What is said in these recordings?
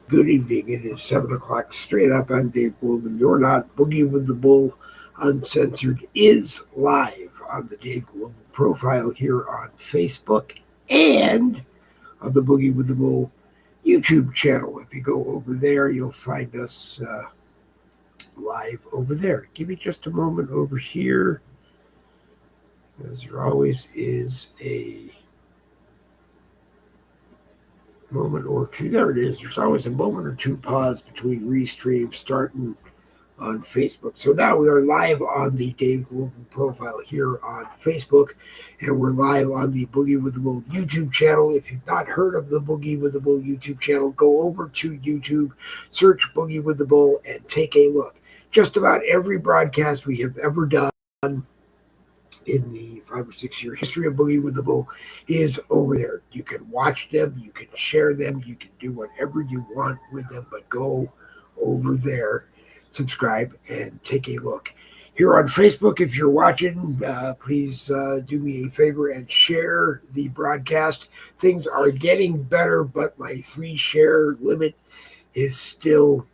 Good evening. It is 7 o'clock straight up. I'm Dave Goldman. You're not. Boogie with the Bull Uncensored is live on the Dave Goldman profile here on Facebook and on the Boogie with the Bull YouTube channel. If you go over there, you'll find us live over there. Give me just a moment over here, as there always is a moment or two. There it is. There's always a moment or two pause between restream starting on Facebook. So now we are live on the Dave Goldman profile here on Facebook, and we're live on the Boogie with the Bull YouTube channel. If you've not heard of the Boogie with the Bull YouTube channel, go over to YouTube, search Boogie with the Bull, and take a look. Just about every broadcast we have ever done in the 5 or 6 year history of Boogie with the Bull is over there. You can watch them, you can share them, you can do whatever you want with them, but go over there, subscribe, and take a look. Here on Facebook, if you're watching, please do me a favor and share the broadcast. Things are getting better, but my 3 share limit is still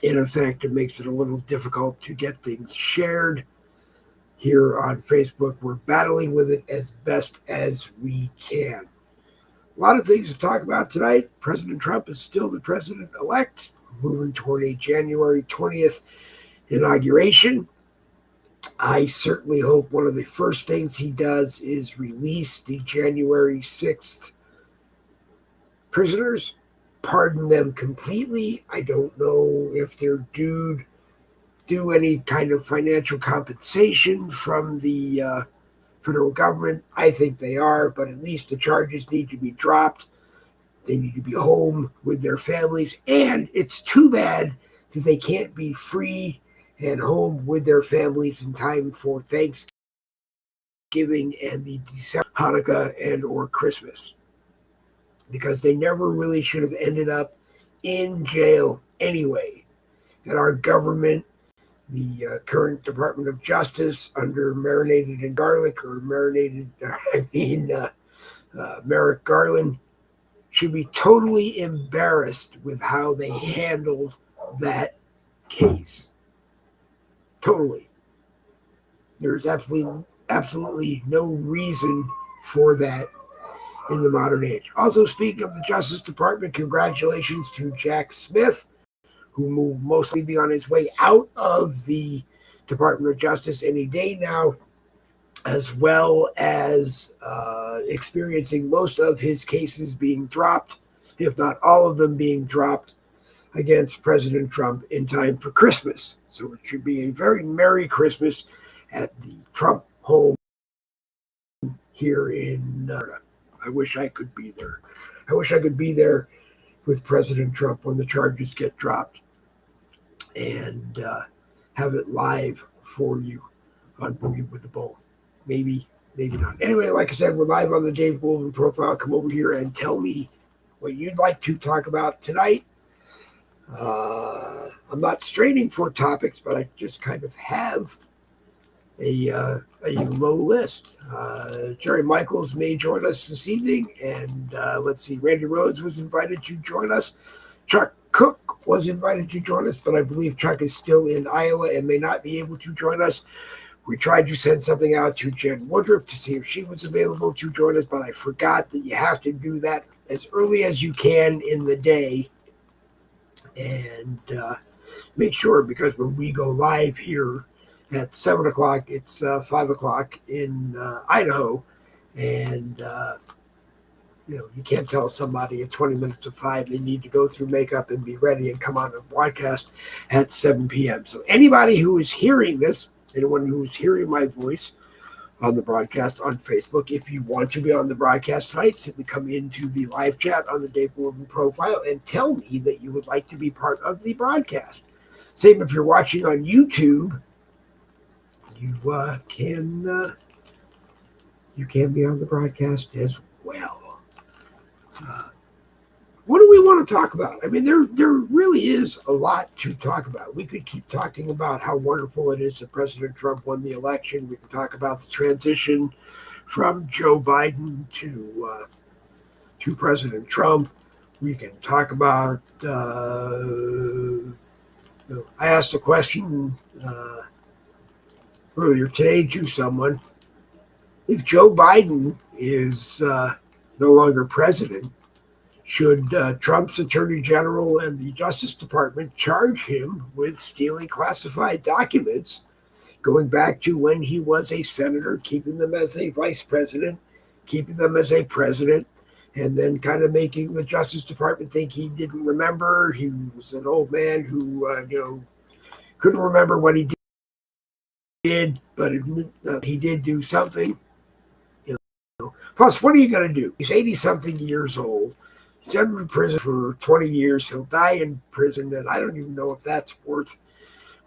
in effect. It makes it a little difficult to get things shared here on Facebook. We're battling with it as best as we can. A lot of things to talk about tonight. President Trump is still the president-elect, moving toward a January 20th inauguration. I certainly hope one of the first things he does is release the January 6th prisoners, pardon them completely. I don't know if they're due any kind of financial compensation from the federal government. I think they are, but at least the charges need to be dropped. They need to be home with their families, and it's too bad that they can't be free and home with their families in time for Thanksgiving and the December Hanukkah and or Christmas, because they never really should have ended up in jail anyway. And our government, the current Department of Justice under Marinated in Garlic, or Merrick Garland, should be totally embarrassed with how they handled that case. Totally. There's absolutely no reason for that in the modern age. Also, speaking of the Justice Department, congratulations to Jack Smith, who will mostly be on his way out of the Department of Justice any day now, as well as experiencing most of his cases being dropped, if not all of them being dropped, against President Trump in time for Christmas. So it should be a very Merry Christmas at the Trump home here in Florida. I wish I could be there. I wish I could be there with President Trump when the charges get dropped and have it live for you on Boogie with the Bull. Maybe not. Anyway, like I said, we're live on the Dave Goldman profile. Come over here and tell me what you'd like to talk about tonight. I'm not straining for topics, but I just kind of have a low list. Jerry Michaels may join us this evening, and let's see, Randy Rhodes was invited to join us. Chuck Cook was invited to join us, but I believe Chuck is still in Iowa and may not be able to join us. We tried to send something out to Jen Woodruff to see if she was available to join us, but I forgot that you have to do that as early as you can in the day. And make sure, because when we go live here at 7 o'clock, it's 5 o'clock in Idaho, and you can't tell somebody at 20 minutes of 5 they need to go through makeup and be ready and come on a broadcast at 7 p.m. So anybody who is hearing this, anyone who is hearing my voice on the broadcast on Facebook, if you want to be on the broadcast tonight, simply come into the live chat on the Dave Goldman profile and tell me that you would like to be part of the broadcast. Same if you're watching on YouTube, you can be on the broadcast as well. What do we want to talk about? I mean, there really is a lot to talk about. We could keep talking about how wonderful it is that President Trump won the election. We could talk about the transition from Joe Biden to President Trump. We can talk about. I asked a question earlier today to someone: if Joe Biden is no longer president, should Trump's attorney general and the Justice Department charge him with stealing classified documents going back to when he was a senator, keeping them as a vice president, keeping them as a president, and then kind of making the Justice Department think he didn't remember? He was an old man who, couldn't remember what he did, but he did do something. Plus, what are you going to do? He's 80-something years old. He's been in prison for 20 years. He'll die in prison, and I don't even know if that's worth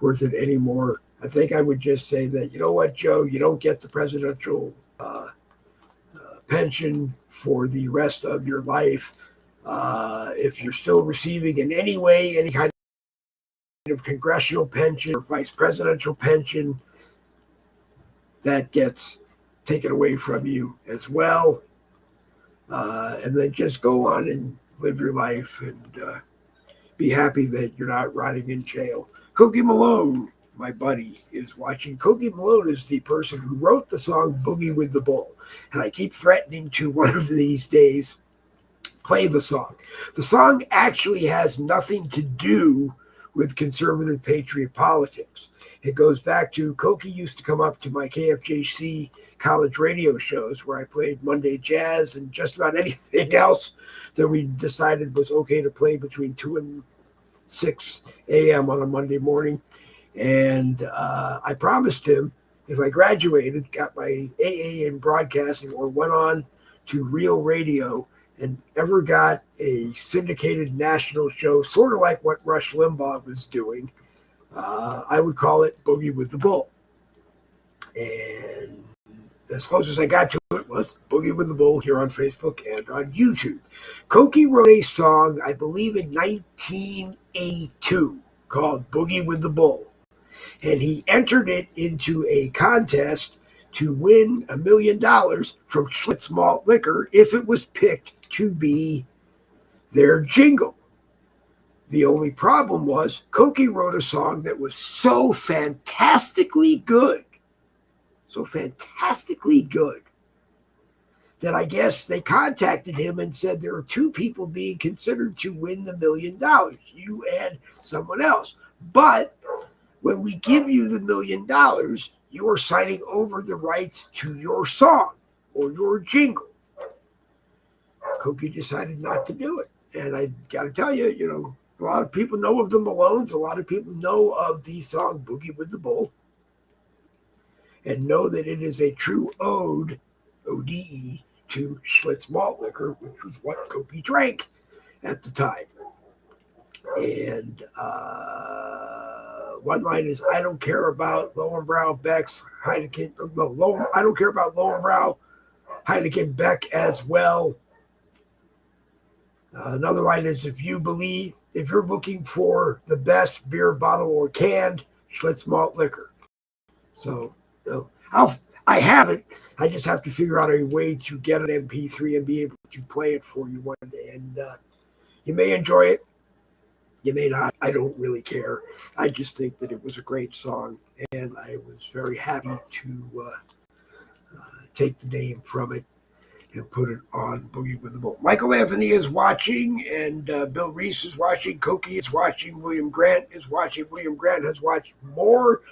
it anymore. I think I would just say that, you know what, Joe, you don't get the presidential pension for the rest of your life. If you're still receiving in any way any kind of congressional pension or vice presidential pension, that gets taken away from you as well. And then just go on and live your life and be happy that you're not rotting in jail. Cokie Malone, my buddy, is watching. Cokie Malone is the person who wrote the song Boogie with the Bull. And I keep threatening to one of these days play the song. The song actually has nothing to do with conservative patriot politics. It goes back to Cokie used to come up to my KFJC college radio shows where I played Monday jazz and just about anything else that we decided was okay to play between 2 and 6 a.m. on a Monday morning. And I promised him if I graduated, got my AA in broadcasting, or went on to real radio and ever got a syndicated national show, sort of like what Rush Limbaugh was doing, I would call it Boogie with the Bull. And as close as I got to it was Boogie with the Bull here on Facebook and on YouTube. Cokie wrote a song, I believe in 1982, called Boogie with the Bull. And he entered it into a contest to win $1 million from Schlitz Malt Liquor if it was picked to be their jingle. The only problem was Cokie wrote a song that was so fantastically good, that I guess they contacted him and said there are 2 people being considered to win the $1 million, you and someone else. But when we give you the $1 million, you are signing over the rights to your song or your jingle. Cokie decided not to do it. And I got to tell you, a lot of people know of the Malones. A lot of people know of the song Boogie with the Bull and know that it is a true ode, O-D-E, to Schlitz Malt Liquor, which was what Cokie drank at the time. And one line is, I don't care about Lowenbrow, Beck's, Heineken. No, I don't care about Lowenbrow, Heineken, Beck as well. Another line is, if you're looking for the best beer, bottle, or canned, Schlitz Malt Liquor. So, I have it. I just have to figure out a way to get an MP3 and be able to play it for you one day. And you may enjoy it. You may not. I don't really care. I just think that it was a great song, and I was very happy to take the name from it and put it on Boogie with the Bull. Michael Anthony is watching, and Bill Reese is watching. Cokie is watching. William Grant is watching. William Grant has watched more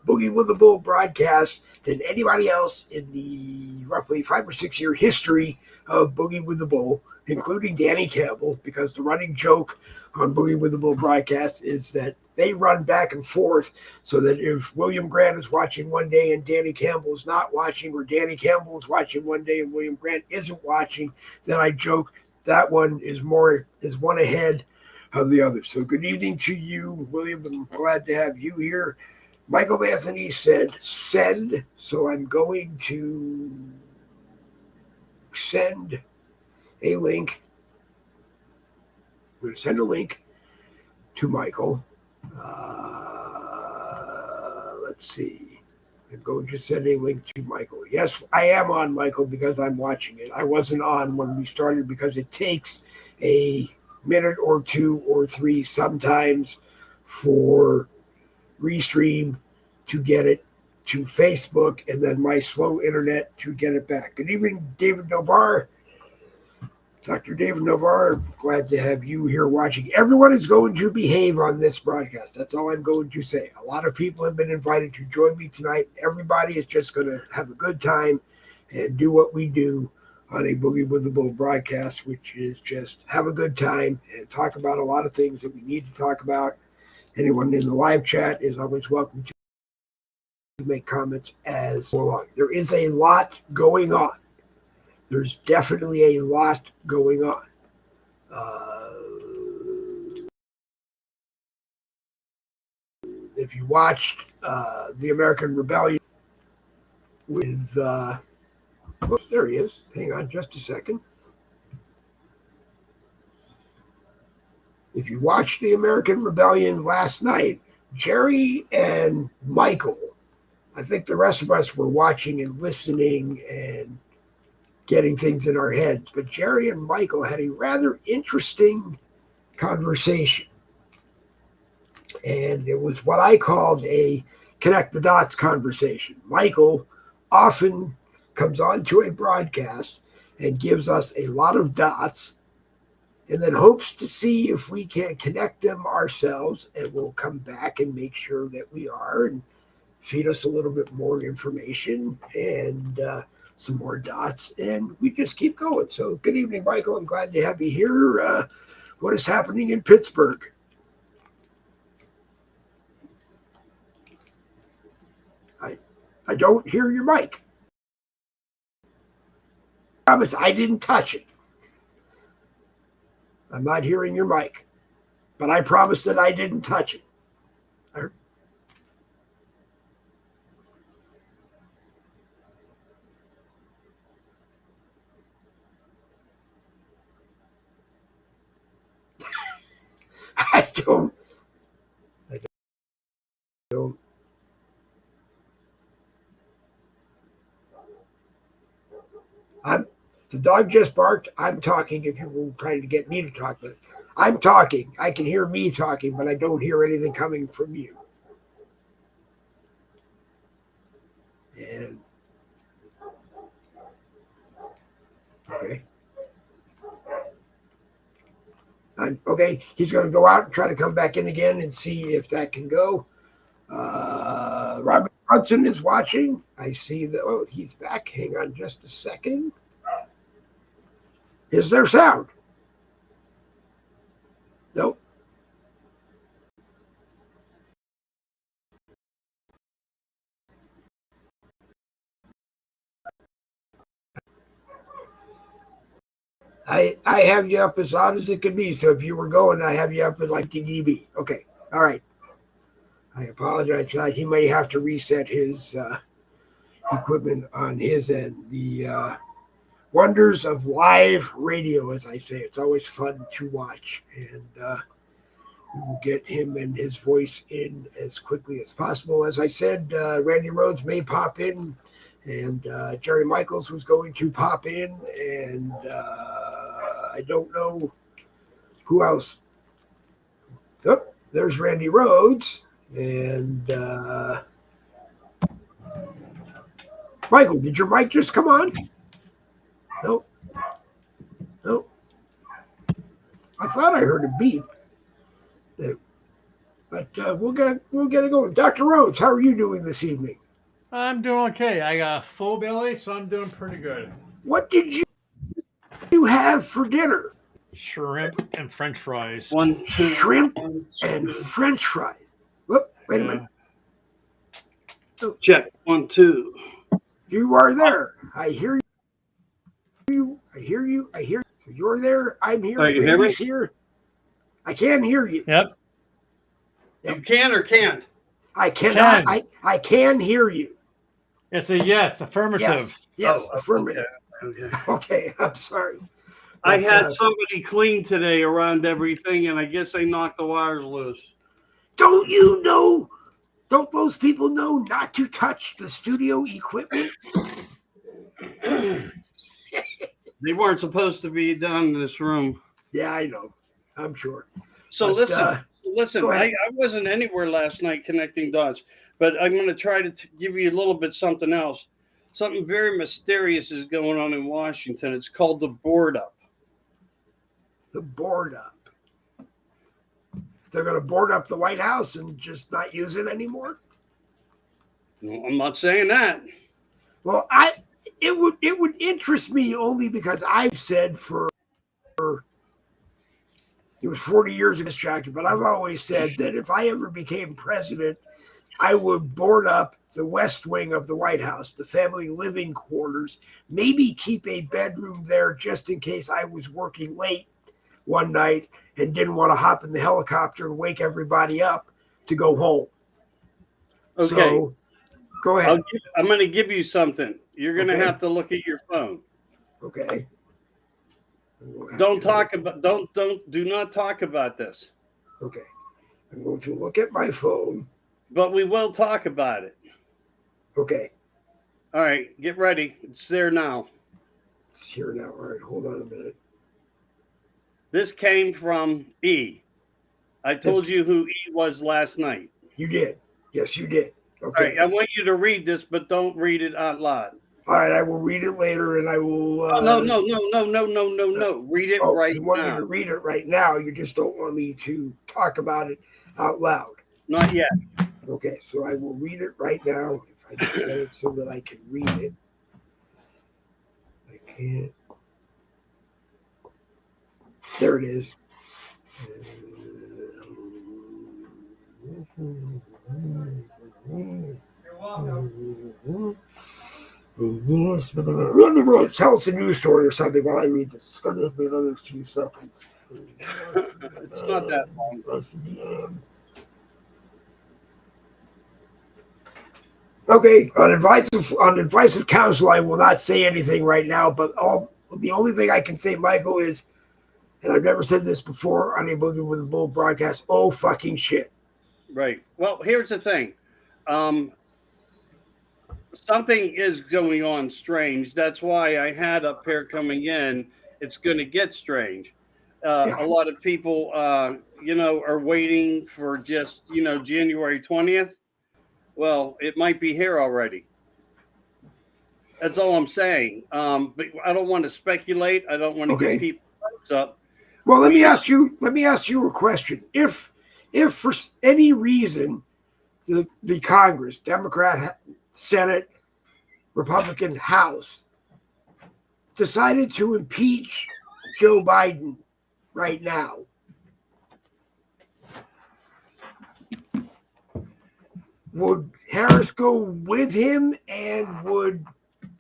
Boogie with the Bull broadcasts than anybody else in the roughly 5 or 6 year history of Boogie with the Bull, including Danny Campbell, because the running joke on Boogie with the Bull broadcast is that they run back and forth, so that if William Grant is watching one day and Danny Campbell is not watching, or Danny Campbell is watching one day and William Grant isn't watching, then I joke that one is one ahead of the other. So good evening to you, William. I'm glad to have you here. Michael Anthony said send, so I'm going to send a link. I'm going to send a link to Michael. Let's see. I'm going to send a link to Michael. Yes, I am on, Michael, because I'm watching it. I wasn't on when we started because it takes a minute or 2 or 3 sometimes for Restream to get it to Facebook, and then my slow internet to get it back. Good evening, David Novar. Dr. David Novar, glad to have you here watching. Everyone is going to behave on this broadcast. That's all I'm going to say. A lot of people have been invited to join me tonight. Everybody is just going to have a good time and do what we do on a Boogie with the Bull broadcast, which is just have a good time and talk about a lot of things that we need to talk about. Anyone in the live chat is always welcome to make comments as go along. There is a lot going on. There's definitely a lot going on. If you watched the American Rebellion with, oops, there he is. Hang on just a second. If you watched the American Rebellion last night, Jerry and Michael, I think the rest of us were watching and listening and getting things in our heads, but Jerry and Michael had a rather interesting conversation. And it was what I called a connect the dots conversation. Michael often comes onto a broadcast and gives us a lot of dots and then hopes to see if we can connect them ourselves, and we'll come back and make sure that we are and feed us a little bit more information and some more dots, and we just keep going. So good evening, Michael. I'm glad to have you here. What is happening in Pittsburgh? I don't hear your mic. I promise I didn't touch it. I'm not hearing your mic, but I promise that I didn't touch it. I don't. The dog just barked. I'm talking. If you were trying to get me to talk, but I'm talking. I can hear me talking, but I don't hear anything coming from you. And okay. Okay, he's going to go out and try to come back in again and see if that can go. Robert Hudson is watching. I see that. Oh, he's back. Hang on just a second. Is there sound? Nope. I have you up as loud as it could be. So if you were going, I have you up at like dB. Okay. All right. I apologize. He may have to reset his equipment on his end. The wonders of live radio, as I say. It's always fun to watch. And we will get him and his voice in as quickly as possible. As I said, Randy Rhodes may pop in, and Jerry Michaels was going to pop in, and I don't know who else. Oh, there's Randy Rhodes. And Michael, did your mic just come on? Nope. Nope. I thought I heard a beep. But we'll get it going. Dr. Rhodes, how are you doing this evening? I'm doing okay. I got a full belly, so I'm doing pretty good. What did you have for dinner? Shrimp and French fries. Shrimp and French fries. Whoop, wait a minute. Oh. Check 1, 2. You are there. I hear you. I hear you. I hear you. So you're there. I'm here. Oh, you hear me? Here. I can hear you. Yep. You can or can't? I cannot. I can hear you. It's a yes. Affirmative. Yes, affirmative. Okay. I'm sorry. I had somebody clean today around everything, and I guess they knocked the wires loose. Don't you know? Don't those people know not to touch the studio equipment? They weren't supposed to be done in this room. Yeah, I know. I'm sure. So But, listen. go ahead. I wasn't anywhere last night connecting dots, but I'm going to try to give you a little bit something else. Something very mysterious is going on in Washington. It's called the board up. The board up. They're going to board up the White House and just not use it anymore. No, I'm not saying that. Well, it would interest me only because I've said for it was 40 years of distracted, but I've always said that if I ever became president, I would board up the West Wing of the White House, the family living quarters, maybe keep a bedroom there just in case I was working late one night and didn't want to hop in the helicopter and wake everybody up to go home. Okay. So, go ahead. I'm going to give you something. You're going to Okay. have to look at your phone. Okay. Do not talk about this. Okay. I'm going to look at my phone. But we will talk about it. Okay. All right, get ready. It's there now. It's here now. All right, hold on a minute. This came from E. I told you who E was last night. You did. Yes, you did. Okay. All right, I want you to read this, but don't read it out loud. All right, I will read it later, and I will. No. Read it right you want now. me to read it right now? You just don't want me to talk about it out loud. Not yet. Okay, so I will read it right now. If I can get it so that I can read it. I can't. There it is. You're welcome. Tell us a news story or something while I read this. It's going to take me another few seconds. It's not that long. Okay, on advice of counsel, I will not say anything right now. But the only thing I can say, Michael, is, and I've never said this before on a Boogie with a Bull broadcast. Oh fucking shit! Right. Well, here's the thing. Something is going on strange. That's why I had up here coming in. It's going to get strange. A lot of people, are waiting for just, January 20th. Well, it might be here already. That's all I'm saying. But I don't want to speculate. I don't want to get people hopes up. Well, let me ask you a question. If for any reason the Congress, Democrat, Senate, Republican House decided to impeach Joe Biden right now, would Harris go with him, and would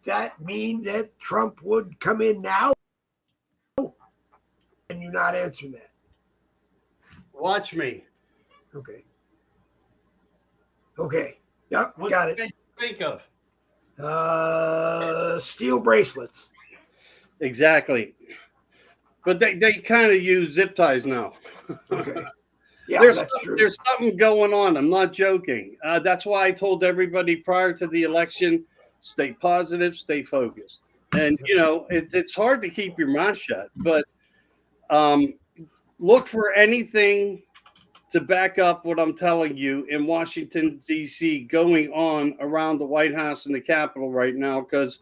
that mean that Trump would come in now? Can you not answer that? Watch me. Okay. Yep, What got do it. you think of? Steel bracelets. Exactly. But they kind of use zip ties now. Okay. Yeah, there's something going on. I'm not joking. That's why I told everybody prior to the election, stay positive, stay focused. And, it's hard to keep your mouth shut. But look for anything to back up what I'm telling you in Washington, D.C. going on around the White House and the Capitol right now, because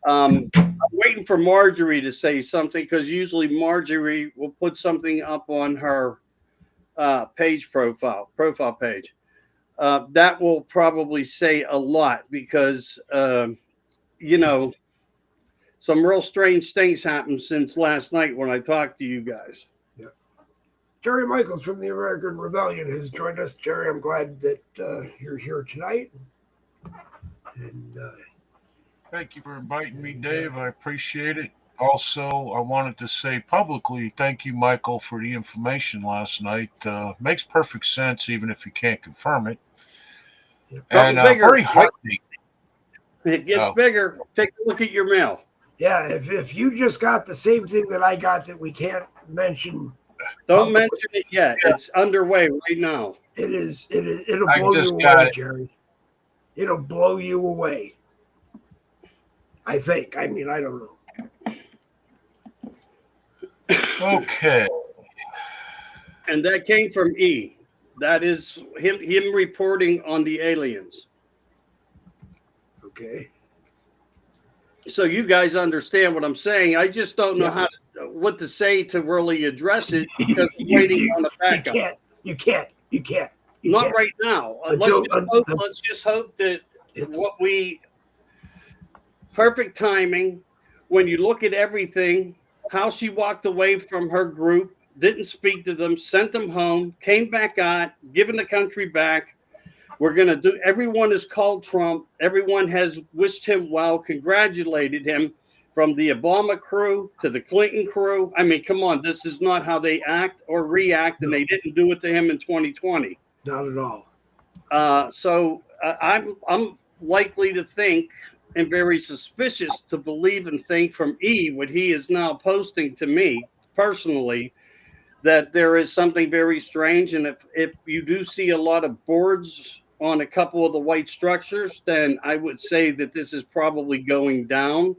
I'm waiting for Marjorie to say something, because usually Marjorie will put something up on her profile page. That will probably say a lot, because, some real strange things happened since last night when I talked to you guys. Jerry Michaels from the American Rebellion has joined us. Jerry, I'm glad that you're here tonight. And thank you for inviting me, Dave. I appreciate it. Also, I wanted to say publicly, thank you, Michael, for the information last night. Makes perfect sense, even if you can't confirm it. And very heartening. It gets bigger. Take a look at your mail. Yeah, if you just got the same thing that I got that we can't mention. Don't mention it yet. Yeah. It's underway right now. It'll blow you away, Jerry. It'll blow you away. I think. I mean, I don't know. Okay. And that came from E. That is him reporting on the aliens. Okay. So you guys understand what I'm saying. I just don't know Yes. what to say to really address it because I'm you, waiting you, on a backup. you can't. Not right now. Until, Let's just hope that perfect timing. When you look at everything, how she walked away from her group, didn't speak to them, sent them home, came back out, given the country back. We're going to do, everyone has called Trump. Everyone has wished him well, congratulated him, from the Obama crew to the Clinton crew. I mean, come on, this is not how they act or react, and they didn't do it to him in 2020. Not at all. I'm likely to think and very suspicious to believe and think from E what he is now posting to me personally, that there is something very strange. And if you do see a lot of boards on a couple of the white structures, then I would say that this is probably going down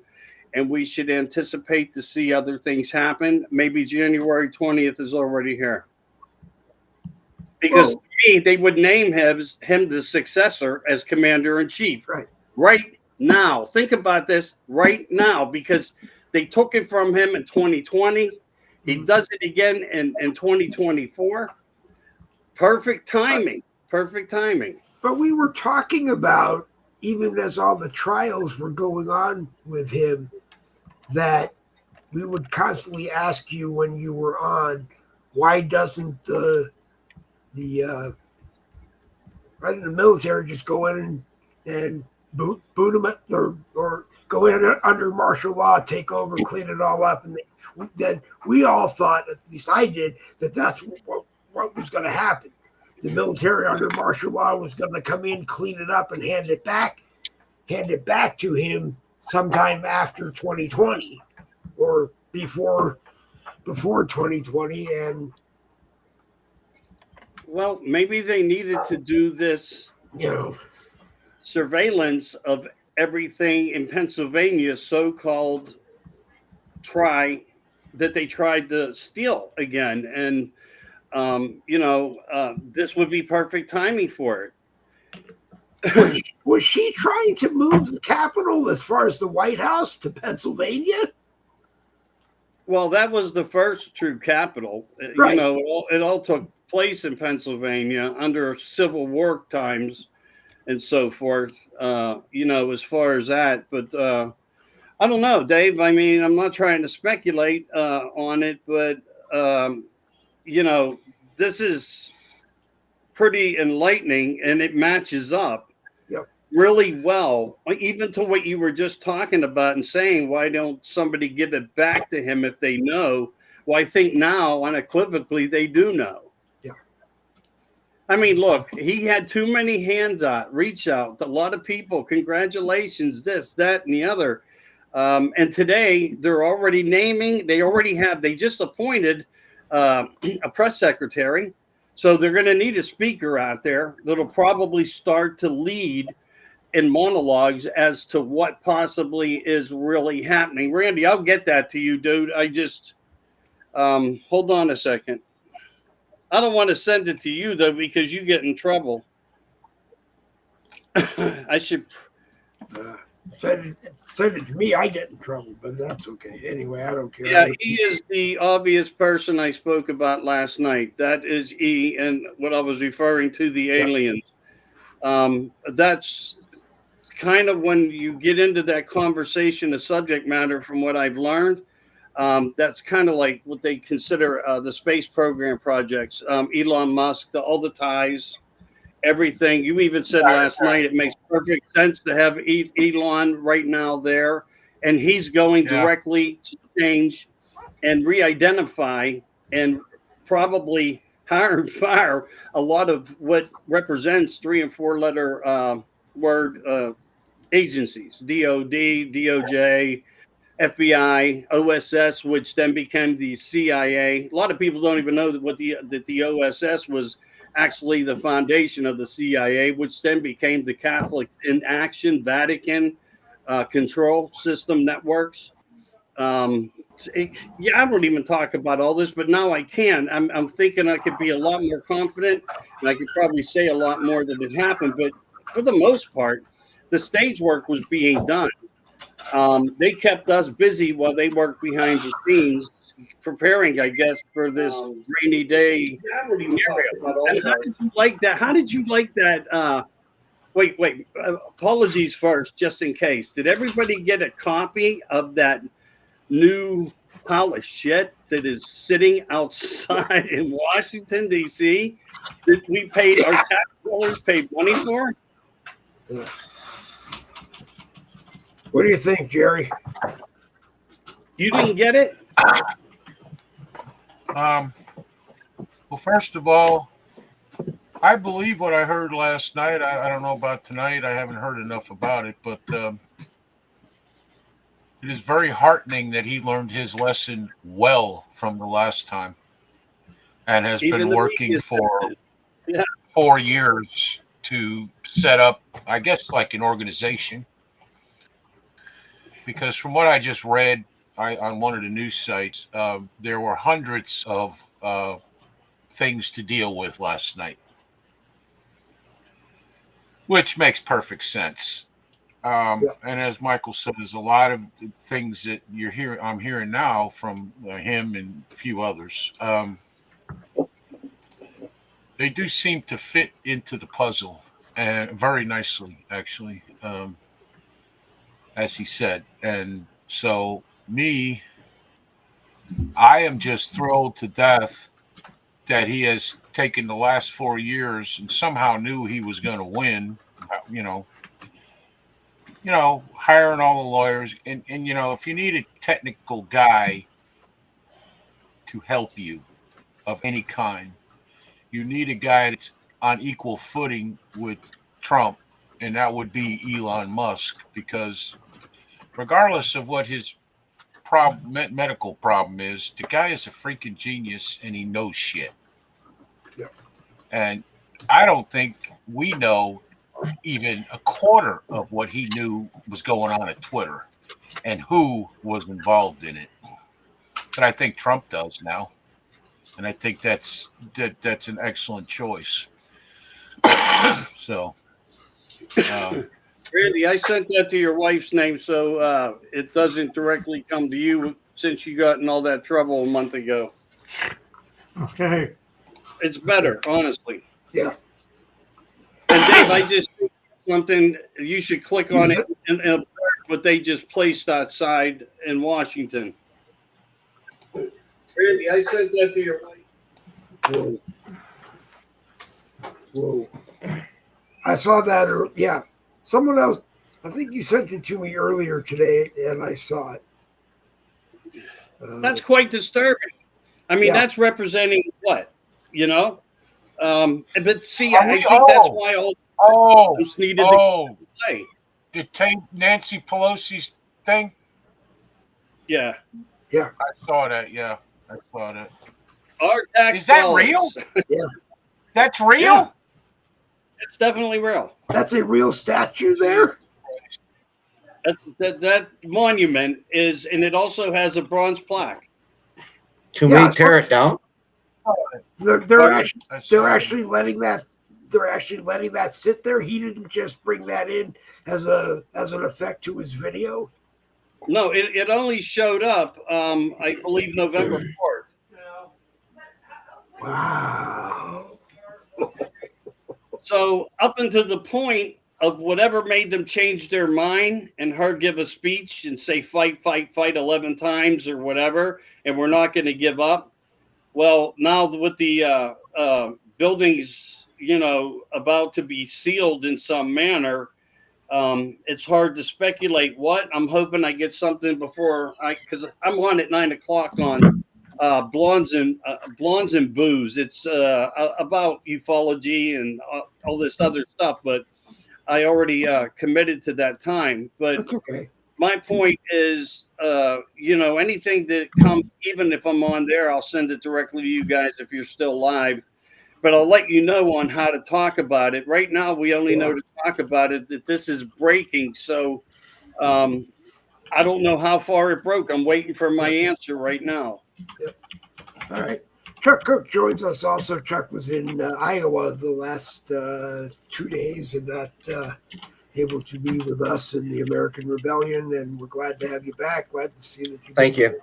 and we should anticipate to see other things happen. Maybe January 20th is already here. Because they would name him the successor as commander-in-chief. Right now. Think about this right now, because they took it from him in 2020. He does it again in 2024. Perfect timing. Perfect timing. But we were talking about, even as all the trials were going on with him, that we would constantly ask you when you were on, why doesn't the military just go in and boot them up, or go in under martial law, take over, clean it all up, and then we all thought, at least I did, that that's what was going to happen. The military under martial law was going to come in, clean it up, and hand it back to him sometime after 2020 or before 2020. And well, maybe they needed to do this, surveillance of everything in Pennsylvania, so-called that they tried to steal again. And, this would be perfect timing for it. Was she trying to move the capital as far as the White House to Pennsylvania? Well, that was the first true capital. Right. It all took place in Pennsylvania under Civil War times and so forth, as far as that. But I don't know, Dave. I mean, I'm not trying to speculate on it, but, this is pretty enlightening, and it matches up really well, even to what you were just talking about and saying, why don't somebody give it back to him if they know? Well, I think now, unequivocally, they do know. Yeah. I mean, look, he had too many hands out, reach out, a lot of people, congratulations, this, that, and the other. And today, they're already they just appointed a press secretary. So they're going to need a speaker out there that'll probably start to lead in monologues as to what possibly is really happening. Randy, I'll get that to you, dude. I just, hold on a second. I don't want to send it to you, though, because you get in trouble. I should... Send it to me, I get in trouble, but that's okay. Anyway, I don't care. Yeah, he is the obvious person I spoke about last night. That is E, and what I was referring to, the aliens. That's kind of when you get into that conversation, the subject matter, from what I've learned, that's kind of like what they consider the space program projects. Elon Musk, all the ties, everything. You even said last night it makes perfect sense to have Elon right now there, and he's going directly to change and re-identify and probably hire and fire a lot of what represents 3 and 4 letter word agencies: DOD, DOJ, FBI, OSS, which then became the CIA. A lot of people don't even know that the OSS was actually the foundation of the CIA, which then became the Catholic in Action Vatican control system networks. yeah, I don't even talk about all this, but now I can. I'm thinking I could be a lot more confident, and I could probably say a lot more that had happened. But for the most part, the stage work was being done. They kept us busy while they worked behind the scenes, preparing, I guess, for this rainy day scenario. And how did you like that? How did you like that? Wait. Apologies first, just in case. Did everybody get a copy of that new pile of shit that is sitting outside in Washington, D.C. that we paid our tax dollars paid money for? What do you think, Jerry? You didn't get it? Well, first of all, I believe what I heard last night. I don't know about tonight. I haven't heard enough about it, but it is very heartening that he learned his lesson well from the last time and has Even been the working media for said it. 4 years to set up, I guess, like an organization. Because from what I just read on one of the news sites, there were hundreds of things to deal with last night, which makes perfect sense. And as Michael said, there's a lot of things that I'm hearing now from him and a few others. They do seem to fit into the puzzle very nicely, actually, as he said. And so I am just thrilled to death that he has taken the last 4 years and somehow knew he was going to win, hiring all the lawyers. And, if you need a technical guy to help you of any kind, you need a guy that's on equal footing with Trump, and that would be Elon Musk, because regardless of what his medical problem is, the guy is a freaking genius and he knows shit. Yeah. And I don't think we know even a quarter of what he knew was going on at Twitter and who was involved in it. But I think Trump does now. And I think that's an excellent choice. So, Randy, I sent that to your wife's name so it doesn't directly come to you since you got in all that trouble a month ago. Okay. It's better, honestly. Yeah. And Dave, I just something you should click on it and observe what they just placed outside in Washington. Randy, I sent that to your wife. Whoa. I saw that. Yeah. Someone else, I think you sent it to me earlier today, and I saw it. That's quite disturbing. I mean, that's representing what, But see, I think that's why all needed to play. The Nancy Pelosi's thing? Yeah. Yeah. I saw that. Yeah. I saw that. Our tax Is that dollars. real? Yeah. That's real? Yeah. It's definitely real. That's a real statue there? That monument is, and it also has a bronze plaque. Can we tear it down? They're actually letting that sit there. He didn't just bring that in as an effect to his video. No, it only showed up, I believe, November 4th. Wow. So up until the point of whatever made them change their mind and her give a speech and say fight 11 times or whatever, and we're not going to give up. Well, now with the buildings, about to be sealed in some manner, it's hard to speculate what. I'm hoping I get something because I'm on at 9:00 on Blondes and Booze. It's about ufology and all this other stuff, but I already committed to that time. But that's okay. My point is, anything that comes, even if I'm on there, I'll send it directly to you guys if you're still live. But I'll let you know on how to talk about it. Right now, we only know to talk about it that this is breaking. So I don't know how far it broke. I'm waiting for my answer right now. All right. Chuck Cook joins us also. Chuck was in Iowa the last 2 days and not able to be with us in the American Rebellion, and we're glad to have you back. Glad to see that you Thank you.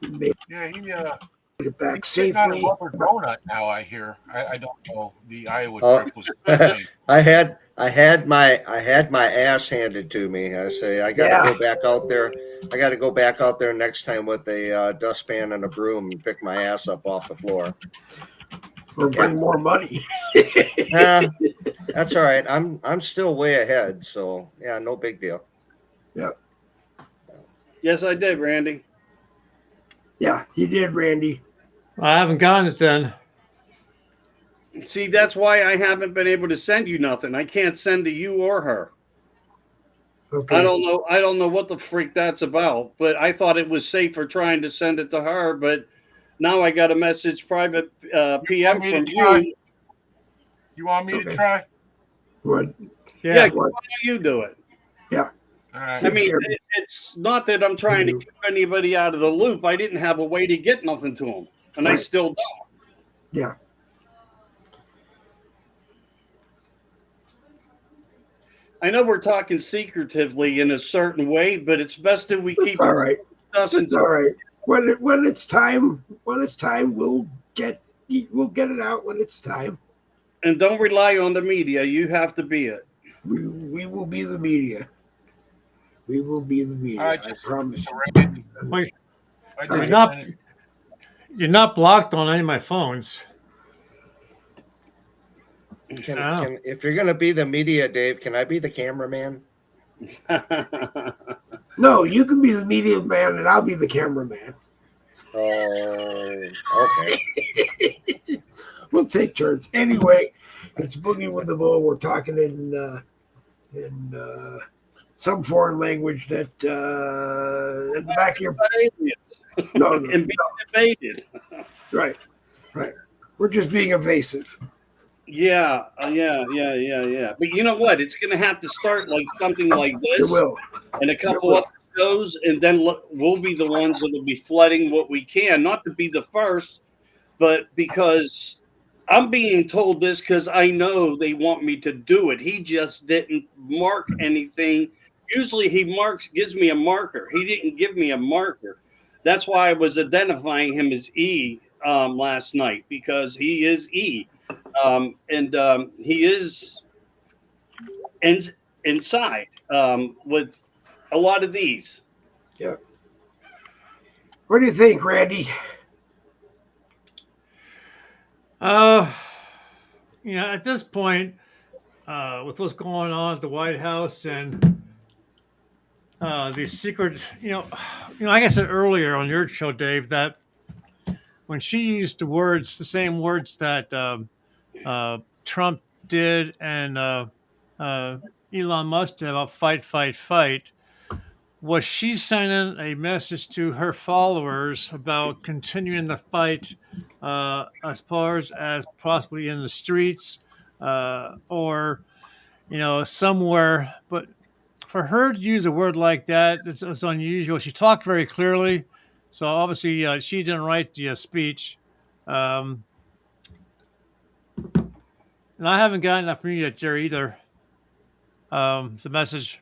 made Yeah, it back he's sitting on a safely. rubber donut now. I hear. I don't know. The Iowa Oh. trip was great. I had my ass handed to me. I say I got to go back out there. I got to go back out there next time with a dustpan and a broom and pick my ass up off the floor. Or bring more money. That's all right. I'm still way ahead, so yeah, no big deal. Yeah. Yes, I did, Randy. Yeah, you did, Randy. I haven't gotten it then. See, that's why I haven't been able to send you nothing. I can't send to you or her. Okay. I don't know what the freak that's about, but I thought it was safer trying to send it to her, but now I got a message private PM me from to try? you. You want me Okay. to try? What? Yeah, What? why don't you do it? Yeah. All right. I mean, it's not that I'm trying to keep anybody out of the loop. I didn't have a way to get nothing to them, and I Right. still don't. Yeah. I know we're talking secretively in a certain way, but it's best that we It's keep all right. discussing. It's all right. When it's time, we'll get it out when it's time. And don't rely on the media. You have to be it. We will be the media. We will be the media. All right, I just promise. Randy, Wait, I All right. just you're not blocked on any of my phones. Can if you're gonna be the media, Dave, can I be the cameraman? No, you can be the media man, and I'll be the cameraman. Oh, okay. We'll take turns. Anyway, it's Boogie with the Bull. We're talking in some foreign language that in the back of your no, and being invaded. right. We're just being evasive. Yeah. But you know what? It's going to have to start like something like It this will. and a couple other shows, and then we'll be the ones that will be flooding what we can. Not to be the first, but because I'm being told this because I know they want me to do it. He just didn't mark anything. Usually he gives me a marker. He didn't give me a marker. That's why I was identifying him as E last night, because he is E. And he is inside with a lot of these. Yeah. What do you think, Randy? At this point, with what's going on at the White House and the secret, like I said earlier on your show, Dave, that when she used the same words that Trump did and Elon Musk did about fight, fight, fight, was she sending a message to her followers about continuing the fight as far as possibly in the streets or, somewhere? But for her to use a word like that, it's unusual. She talked very clearly. So obviously she didn't write the speech. And I haven't gotten that from you yet, Jerry, either. The message,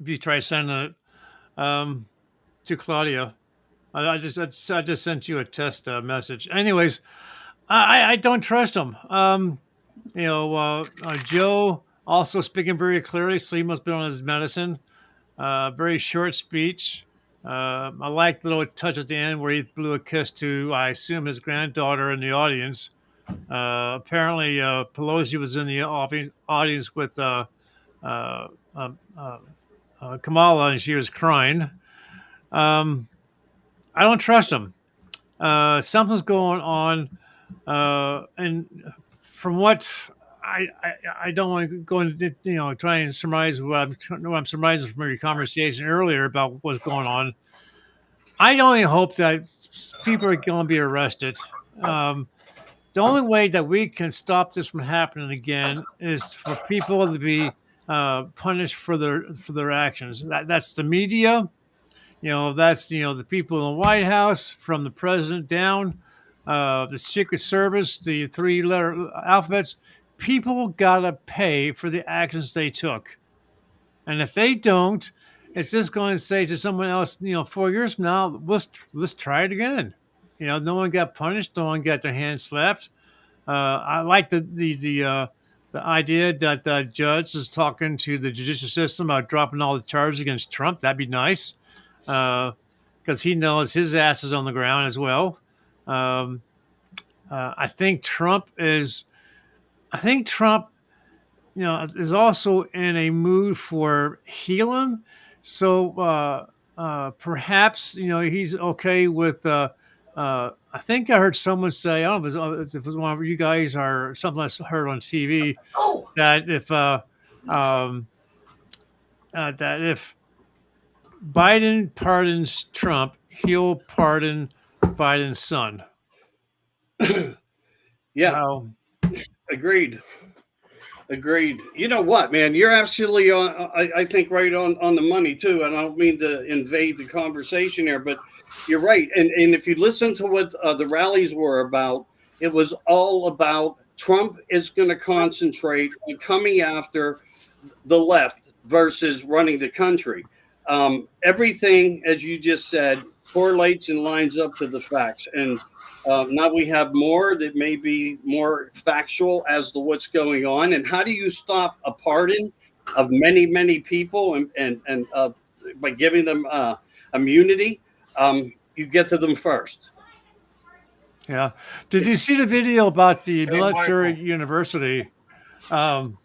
if you try sending it to Claudia. I just sent you a test message. Anyways, I don't trust him. Joe also speaking very clearly, so he must be on his medicine. Very short speech. I like the little touch at the end where he blew a kiss to, I assume, his granddaughter in the audience. Apparently, Pelosi was in the audience with Kamala, and she was crying. I don't trust him. Something's going on, and from what I don't want to go into try and surmise what I'm surmising from your conversation earlier about what's going on. I only hope that people are going to be arrested. The only way that we can stop this from happening again is for people to be punished for their actions. That's the media, That's the people in the White House, from the president down, the Secret Service, the three-letter alphabets. People gotta pay for the actions they took, and if they don't, it's just going to say to someone else, 4 years from now, let's try it again. No one got punished, no one got their hand slapped. I like the idea that the judge is talking to the judicial system about dropping all the charges against Trump. That'd be nice, because he knows his ass is on the ground as well. Um, I think Trump is. I think Trump, is also in a mood for healing. So perhaps he's okay with. I think I heard someone say, I don't know if it was one of you guys or something I heard on TV, that if Biden pardons Trump, he'll pardon Biden's son. Yeah, Well, agreed. You know what, man? You're absolutely on. I think right on the money too. And I don't mean to invade the conversation here, but you're right. And if you listen to what the rallies were about, it was all about Trump is going to concentrate on coming after the left versus running the country. Everything, as you just said, correlates and lines up to the facts. And now we have more that may be more factual as to what's going on. And how do you stop a pardon of many, many people and by giving them immunity? You get to them first. yeah. Did you see the video about the Hey, military Michael. university? I'm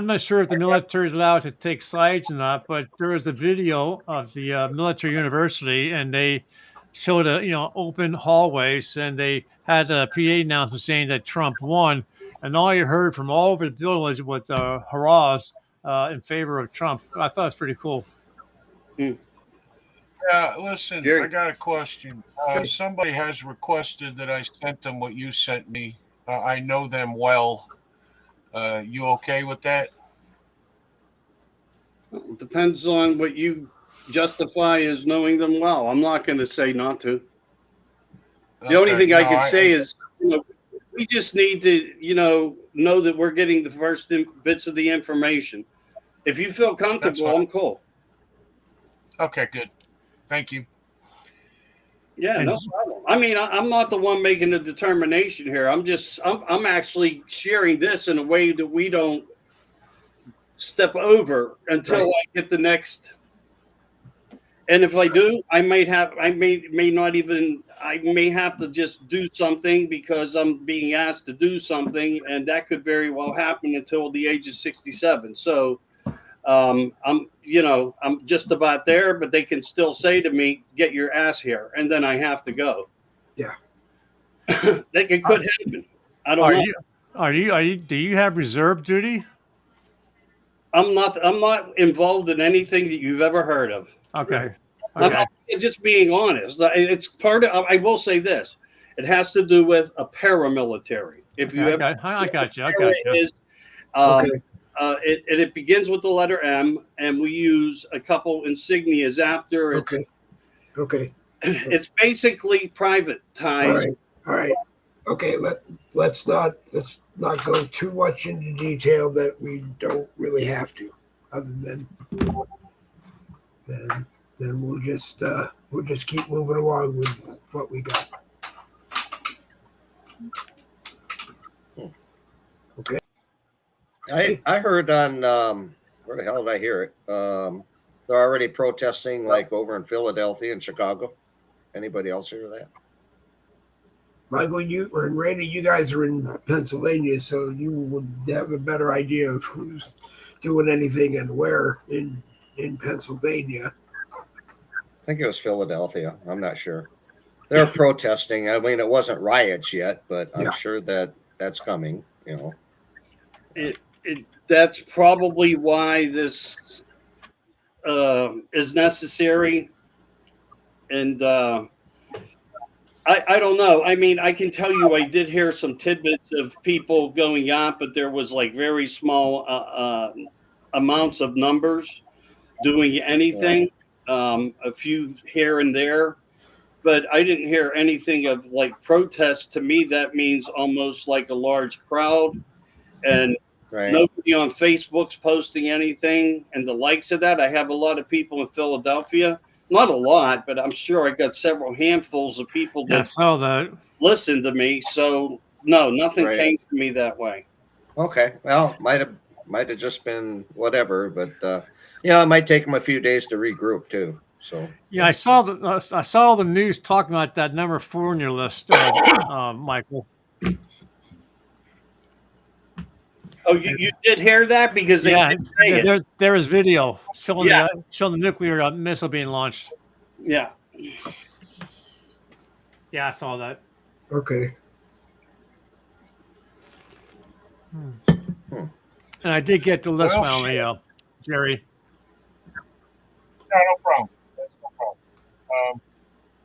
not sure if the military is allowed to take sides or not, but there was a video of the military university, and they showed open hallways, and they had a PA announcement saying that Trump won, and all you heard from all over the building was hurrahs in favor of Trump. I thought it was pretty cool. Yeah, listen, Jerry. I got a question. Somebody has requested that I sent them what you sent me. I know them well. You okay with that? It depends on what you justify as knowing them well. I'm not going to say not to. The only thing I can say is, we just need to, know that we're getting the first bits of the information. If you feel comfortable, I'm cool. Okay, good. Thank you. Yeah, no problem. I mean, I'm not the one making the determination here. I'm actually sharing this in a way that we don't step over until I get the next. And if I do, I may have to just do something because I'm being asked to do something, and that could very well happen until the age of 67. So I'm just about there, but they can still say to me, "Get your ass here," and then I have to go. Yeah, it could happen. I don't know. Do you have reserve duty? I'm not involved in anything that you've ever heard of. Okay. I'm just being honest. It's part of. I will say this: it has to do with a paramilitary. If you ever, I got you. I got you. Is, it begins with the letter M, and we use a couple insignias after. Okay. It's basically privatized. All right. Okay. Let's not go too much into detail that we don't really have to. Other than then we'll just keep moving along with what we got. Okay. I heard on where the hell did I hear it? They're already protesting like over in Philadelphia and Chicago. Anybody else hear that? Michael, and Randy, you guys are in Pennsylvania, so you would have a better idea of who's doing anything and where in Pennsylvania. I think it was Philadelphia. I'm not sure. They're protesting. I mean, it wasn't riots yet, but I'm sure that's coming. That's probably why this is necessary. And I don't know. I mean, I can tell you I did hear some tidbits of people going out, but there was like very small amounts of numbers doing anything. a few here and there, but I didn't hear anything of like protests. To me, that means almost like a large crowd, and Right. nobody on Facebook's posting anything. And the likes of that, I have a lot of people in Philadelphia. Not a lot, but I'm sure I got several handfuls of people Yeah, I that saw that. listen to me. So no, nothing Right. came to me that way. Okay. Well, might have just been whatever, but it might take them a few days to regroup too. So Yeah, I saw the news talking about that number 4 on your list, Michael. Oh, you did hear that because they Yeah, did say it. there is video showing Yeah. the nuclear missile being launched. Yeah. Yeah, I saw that. Okay. And I did get the list Well, finally, Jerry. No problem. That's no problem.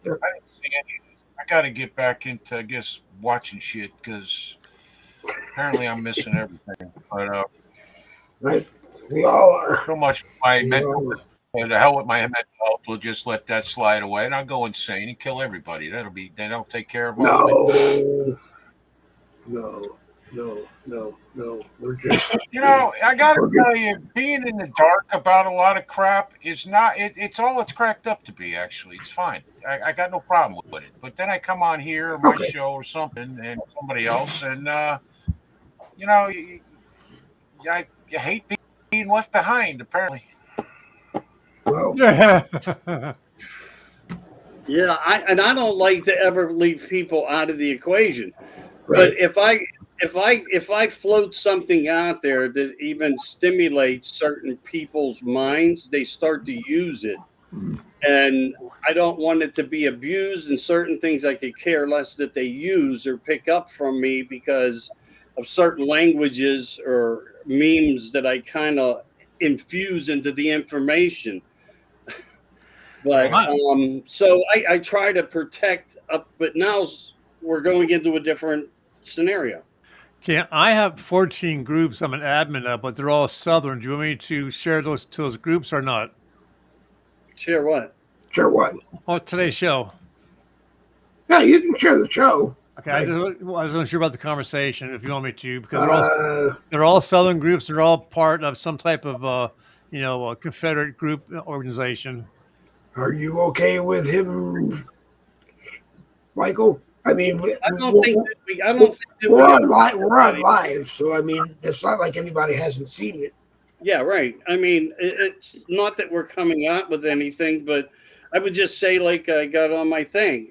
I didn't see any of this. I got to get back into, I guess, watching shit because apparently I'm missing everything. But Right. We all are. so much my We mental, all are. the hell with my mental health. We'll just let that slide away, and I'll go insane and kill everybody. They don't take care of all of it. No. We're just. I gotta tell you, being in the dark about a lot of crap is not. It's all it's cracked up to be. Actually, it's fine. I got no problem with it. But then I come on here, or my Okay. show, or something, and somebody else, and I hate being left behind. Apparently, Well, Yeah, I don't like to ever leave people out of the equation. right. But if I float something out there that even stimulates certain people's minds, they start to use it. And I don't want it to be abused, and certain things I could care less that they use or pick up from me because of certain languages or memes that I kind of infuse into the information. But so I try to protect up, but now we're going into a different scenario. Okay, I have 14 groups I'm an admin of, but they're all Southern. Do you want me to share those to those groups or not? Share what? Share what? Oh, today's show. Yeah, you can share the show. Okay, Right. I wasn't sure about the conversation if you want me to, because they're all Southern groups. They're all part of some type of a Confederate group organization. Are you okay with him, Michael? I mean, I don't think that we're on live. We're on live, so I mean, it's not like anybody hasn't seen it. Yeah, right. I mean, it's not that we're coming out with anything, but I would just say, like I got on my thing,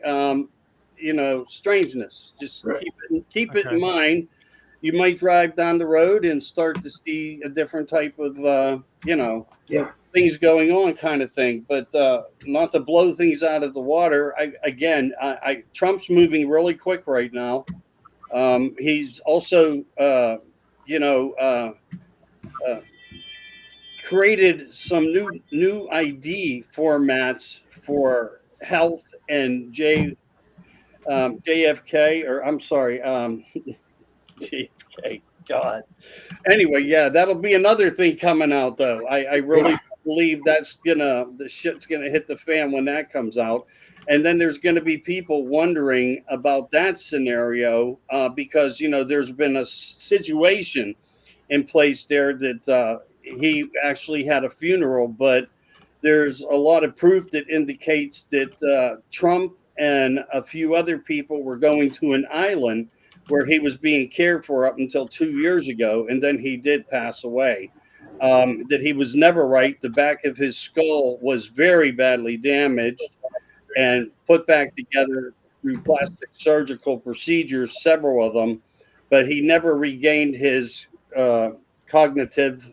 strangeness. Just Right. keep it Okay. in mind. You might drive down the road and start to see a different type of, Yeah. things going on, kind of thing. But not to blow things out of the water. Trump's moving really quick right now. He's also, created some new ID formats for health and JFK, or I'm sorry, JFK. God. Anyway, yeah, that'll be another thing coming out, though. I really believe the shit's gonna hit the fan when that comes out. And then there's going to be people wondering about that scenario because there's been a situation in place there that he actually had a funeral, but there's a lot of proof that indicates that Trump and a few other people were going to an island where he was being cared for up until 2 years ago, and then he did pass away. That he was never right. The back of his skull was very badly damaged and put back together through plastic surgical procedures, several of them, but he never regained his cognitive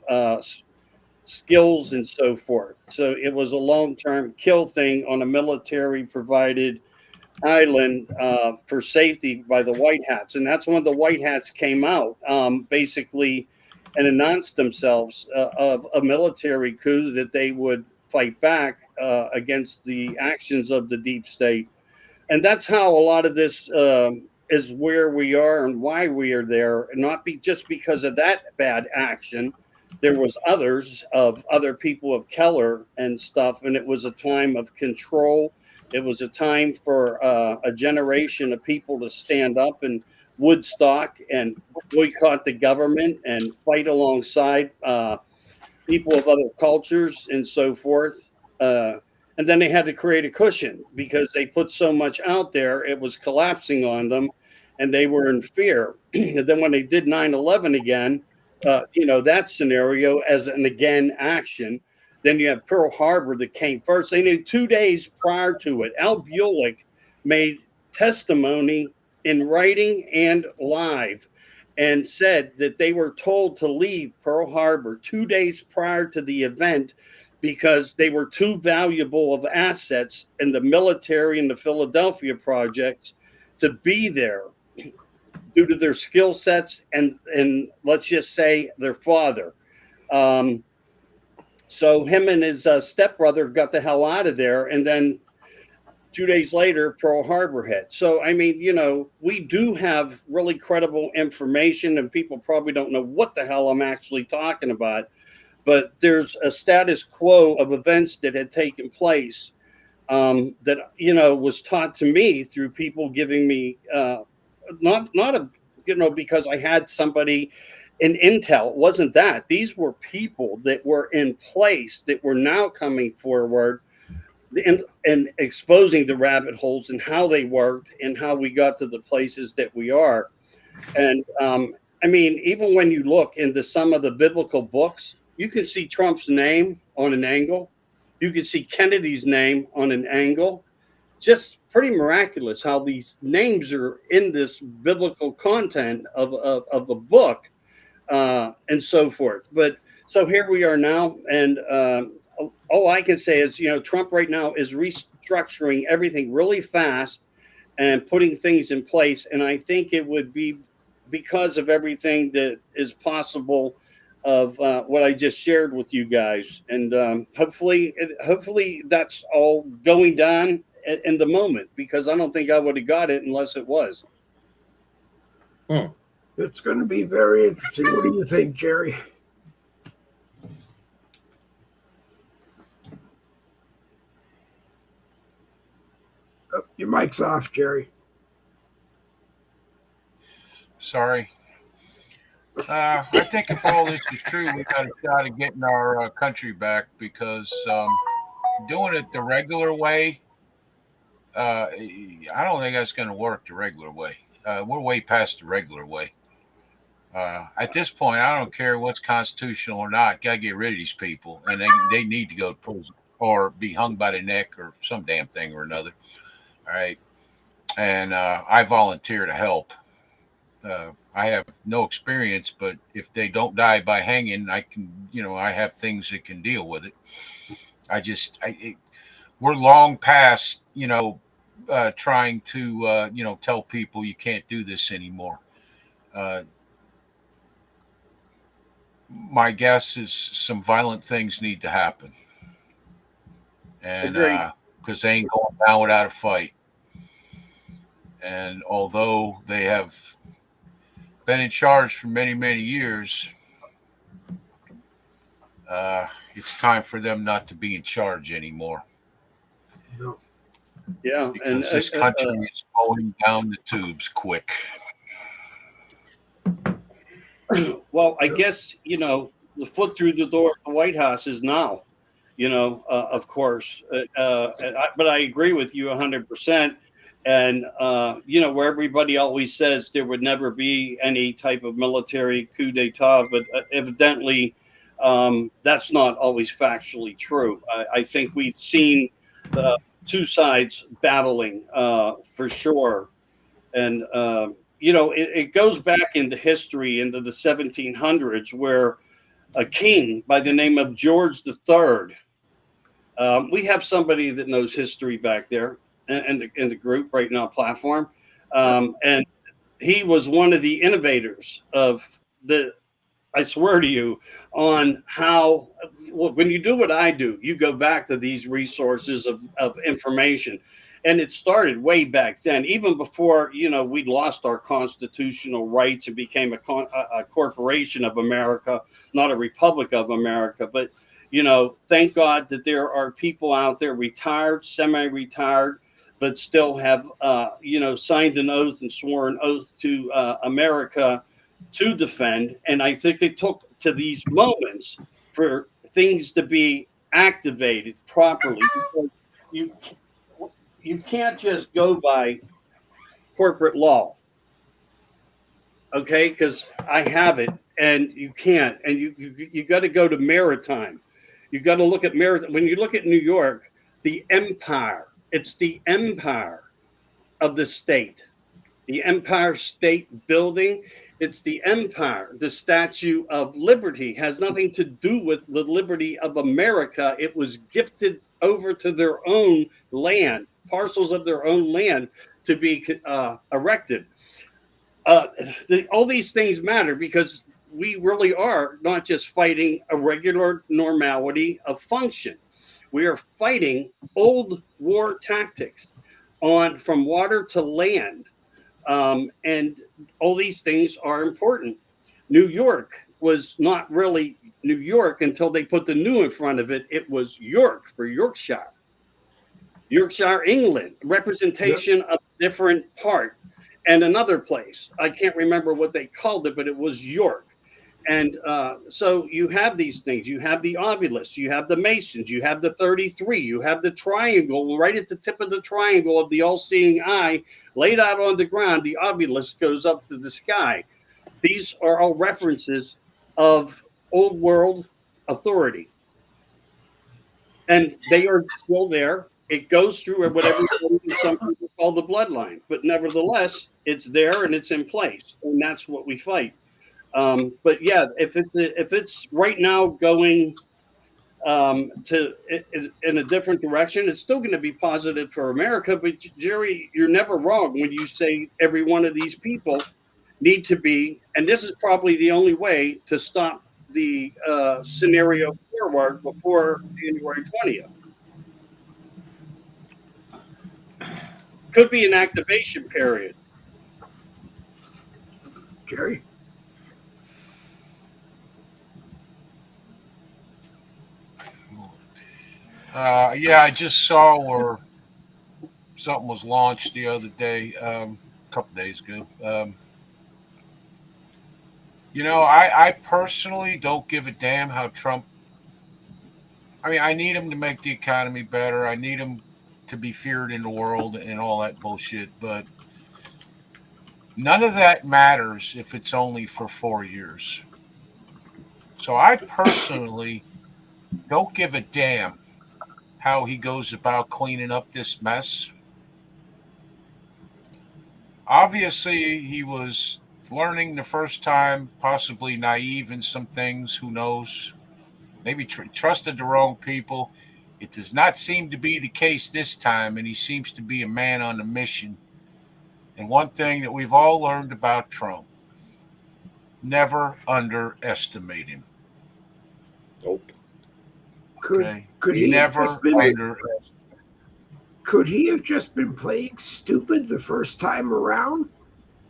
skills and so forth. So it was a long-term kill thing on a military-provided island for safety by the White Hats. And that's when the White Hats came out, basically, and announced themselves of a military coup that they would fight back against the actions of the deep state. And that's how a lot of this is where we are and why we are there, and not just because of that bad action, there was others of other people of color and stuff, and it was a time of control. It was a time for a generation of people to stand up in Woodstock and boycott the government and fight alongside people of other cultures and so forth. Uh, and then they had to create a cushion because they put so much out there, it was collapsing on them, and they were in fear. And then when they did 9/11 again, that scenario as an again action. Then you have Pearl Harbor that came first. They knew 2 days prior to it. Al Buelich made testimony in writing and live and said that they were told to leave Pearl Harbor 2 days prior to the event because they were too valuable of assets in the military and the Philadelphia projects to be there due to their skill sets and let's just say their father. So him and his stepbrother got the hell out of there, and then 2 days later, Pearl Harbor hit. So, I mean, we do have really credible information, and people probably don't know what the hell I'm actually talking about. But there's a status quo of events that had taken place that, was taught to me through people giving me, because I had somebody in intel. It wasn't that. These were people that were in place that were now coming forward and exposing the rabbit holes and how they worked and how we got to the places that we are. And I mean, even when you look into some of the biblical books, you can see Trump's name on an angle. You can see Kennedy's name on an angle. Just pretty miraculous how these names are in this biblical content of a book and so forth. But so here we are now, and all I can say is, Trump right now is restructuring everything really fast and putting things in place. And I think it would be because of everything that is possible of what I just shared with you guys. And hopefully that's all going down in the moment, because I don't think I would have got it unless it was. It's going to be very interesting. What do you think, Jerry? Oh, your mic's off, Jerry. Sorry. I think if all this is true, we got a shot at getting our country back, because doing it the regular way, I don't think that's going to work the regular way. We're way past the regular way. At this point, I don't care what's constitutional or not. Got to get rid of these people, and they need to go to prison or be hung by the neck or some damn thing or another. All right. And I volunteer to help. I have no experience, but if they don't die by hanging, I can, I have things that can deal with it. We're long past, trying to, tell people you can't do this anymore. My guess is some violent things need to happen. And because they ain't going down without a fight. And although they have been in charge for many, many years, it's time for them not to be in charge anymore. No. Yeah. Because this country is going down the tubes quick. Well, I guess, the foot through the door of the White House is now, of course. But I agree with you 100%. And, where everybody always says there would never be any type of military coup d'etat, but evidently that's not always factually true. I think we've seen two sides battling for sure. And, it goes back into history, into the 1700s, where a king by the name of George III, we have somebody that knows history back there in the group right now platform. And he was one of the innovators of I swear to you, on how, when you do what I do, you go back to these resources of information. And it started way back then, even before, we lost our constitutional rights and became a corporation of America, not a republic of America. But, thank God that there are people out there, retired, semi-retired, but still have, signed an oath and swore an oath to America to defend. And I think it took to these moments for things to be activated properly. Because you can't just go by corporate law, okay? Because I have it, and you can't. And you got to go to maritime. You got to look at maritime. When you look at New York, the empire. It's the empire of the state. The Empire State Building. It's the empire. The Statue of Liberty has nothing to do with the liberty of America. It was gifted over to their own land, parcels of their own land to be erected. All these things matter because we really are not just fighting a regular normality of function. We are fighting old war tactics from water to land. And all these things are important. New York was not really New York until they put the new in front of it. It was York for Yorkshire, England, representation of different part. And another place, I can't remember what they called it, but it was York. And so you have these things. You have the obelisks, you have the Masons, you have the 33, you have the triangle right at the tip of the triangle of the all-seeing eye laid out on the ground. The obelisk goes up to the sky. These are all references of old world authority. And they are still there. It goes through whatever some people call the bloodline. But nevertheless, it's there and it's in place. And that's what we fight. But yeah, if it's right now going in a different direction, it's still going to be positive for America. But Jerry, you're never wrong when you say every one of these people need to be, and this is probably the only way to stop the scenario forward before January 20th. Could be an activation period. Jerry? Yeah, I just saw where something was launched the other day, a couple days ago. I personally don't give a damn how Trump. I mean, I need him to make the economy better. I need him to be feared in the world and all that bullshit. But none of that matters if it's only for 4 years. So I personally don't give a damn how he goes about cleaning up this mess. Obviously, he was learning the first time, possibly naive in some things, who knows? Maybe trusted the wrong people. It does not seem to be the case this time, and he seems to be a man on a mission. And one thing that we've all learned about Trump, never underestimate him. Nope. Could he never Could he have just been playing stupid the first time around?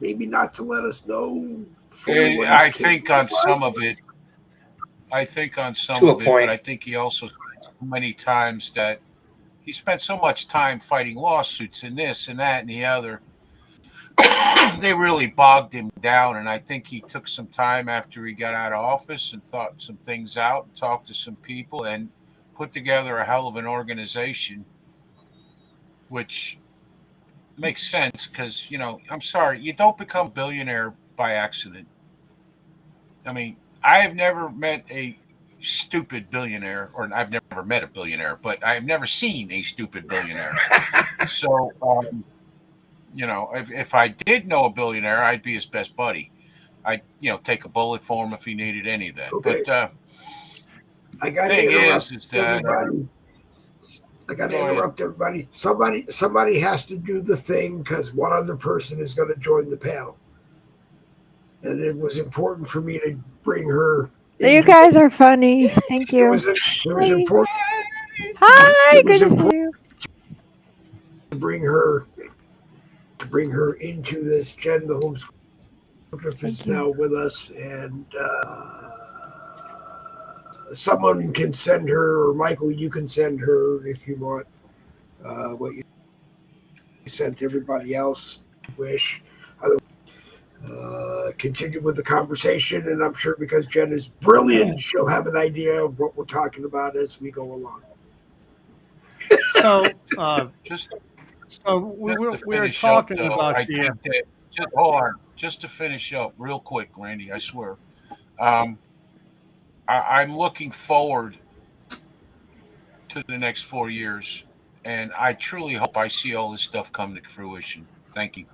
Maybe not to let us know. I think on some of it. But I think he also spent so many times that he spent so much time fighting lawsuits and this and that and the other. They really bogged him down, and I think he took some time after he got out of office and thought some things out and talked to some people and put together a hell of an organization, which makes sense because, I'm sorry, you don't become a billionaire by accident. I mean, I have never met a stupid billionaire, or I've never met a billionaire, but I've never seen a stupid billionaire. So, if I did know a billionaire, I'd be his best buddy. I'd, take a bullet for him if he needed any of that. Okay. But I got to interrupt everybody. I got to interrupt everybody. Somebody has to do the thing because one other person is going to join the panel. And it was important for me to bring her. You guys are funny. Thank you. It was important. Hi, good to see you. bring her into this. Jen, the homeschool is now with us, and someone can send her, or Michael, you can send her if you want what you sent everybody else. Wish. Continue with the conversation, and I'm sure because Jen is brilliant, she'll have an idea of what we're talking about as we go along. So, Just we to were finish talking up, though, about I the. think that hold on, just to finish up real quick, Randy. I swear, I'm looking forward to the next 4 years, and I truly hope I see all this stuff come to fruition. Thank you.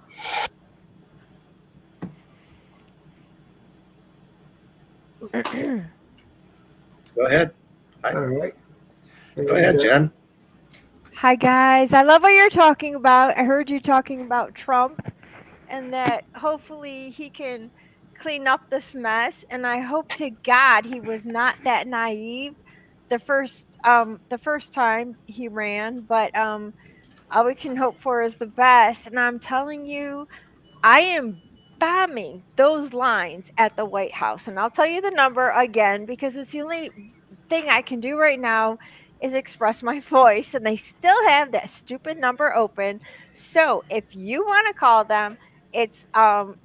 Go ahead. All right. Go ahead, Jen. Hi, guys. I love what you're talking about. I heard you talking about Trump and that hopefully he can clean up this mess. And I hope to God he was not that naive the first time he ran. But all we can hope for is the best. And I'm telling you, I am bombing those lines at the White House. And I'll tell you the number again because it's the only thing I can do right now is express my voice. And they still have that stupid number open. So if you want to call them, it's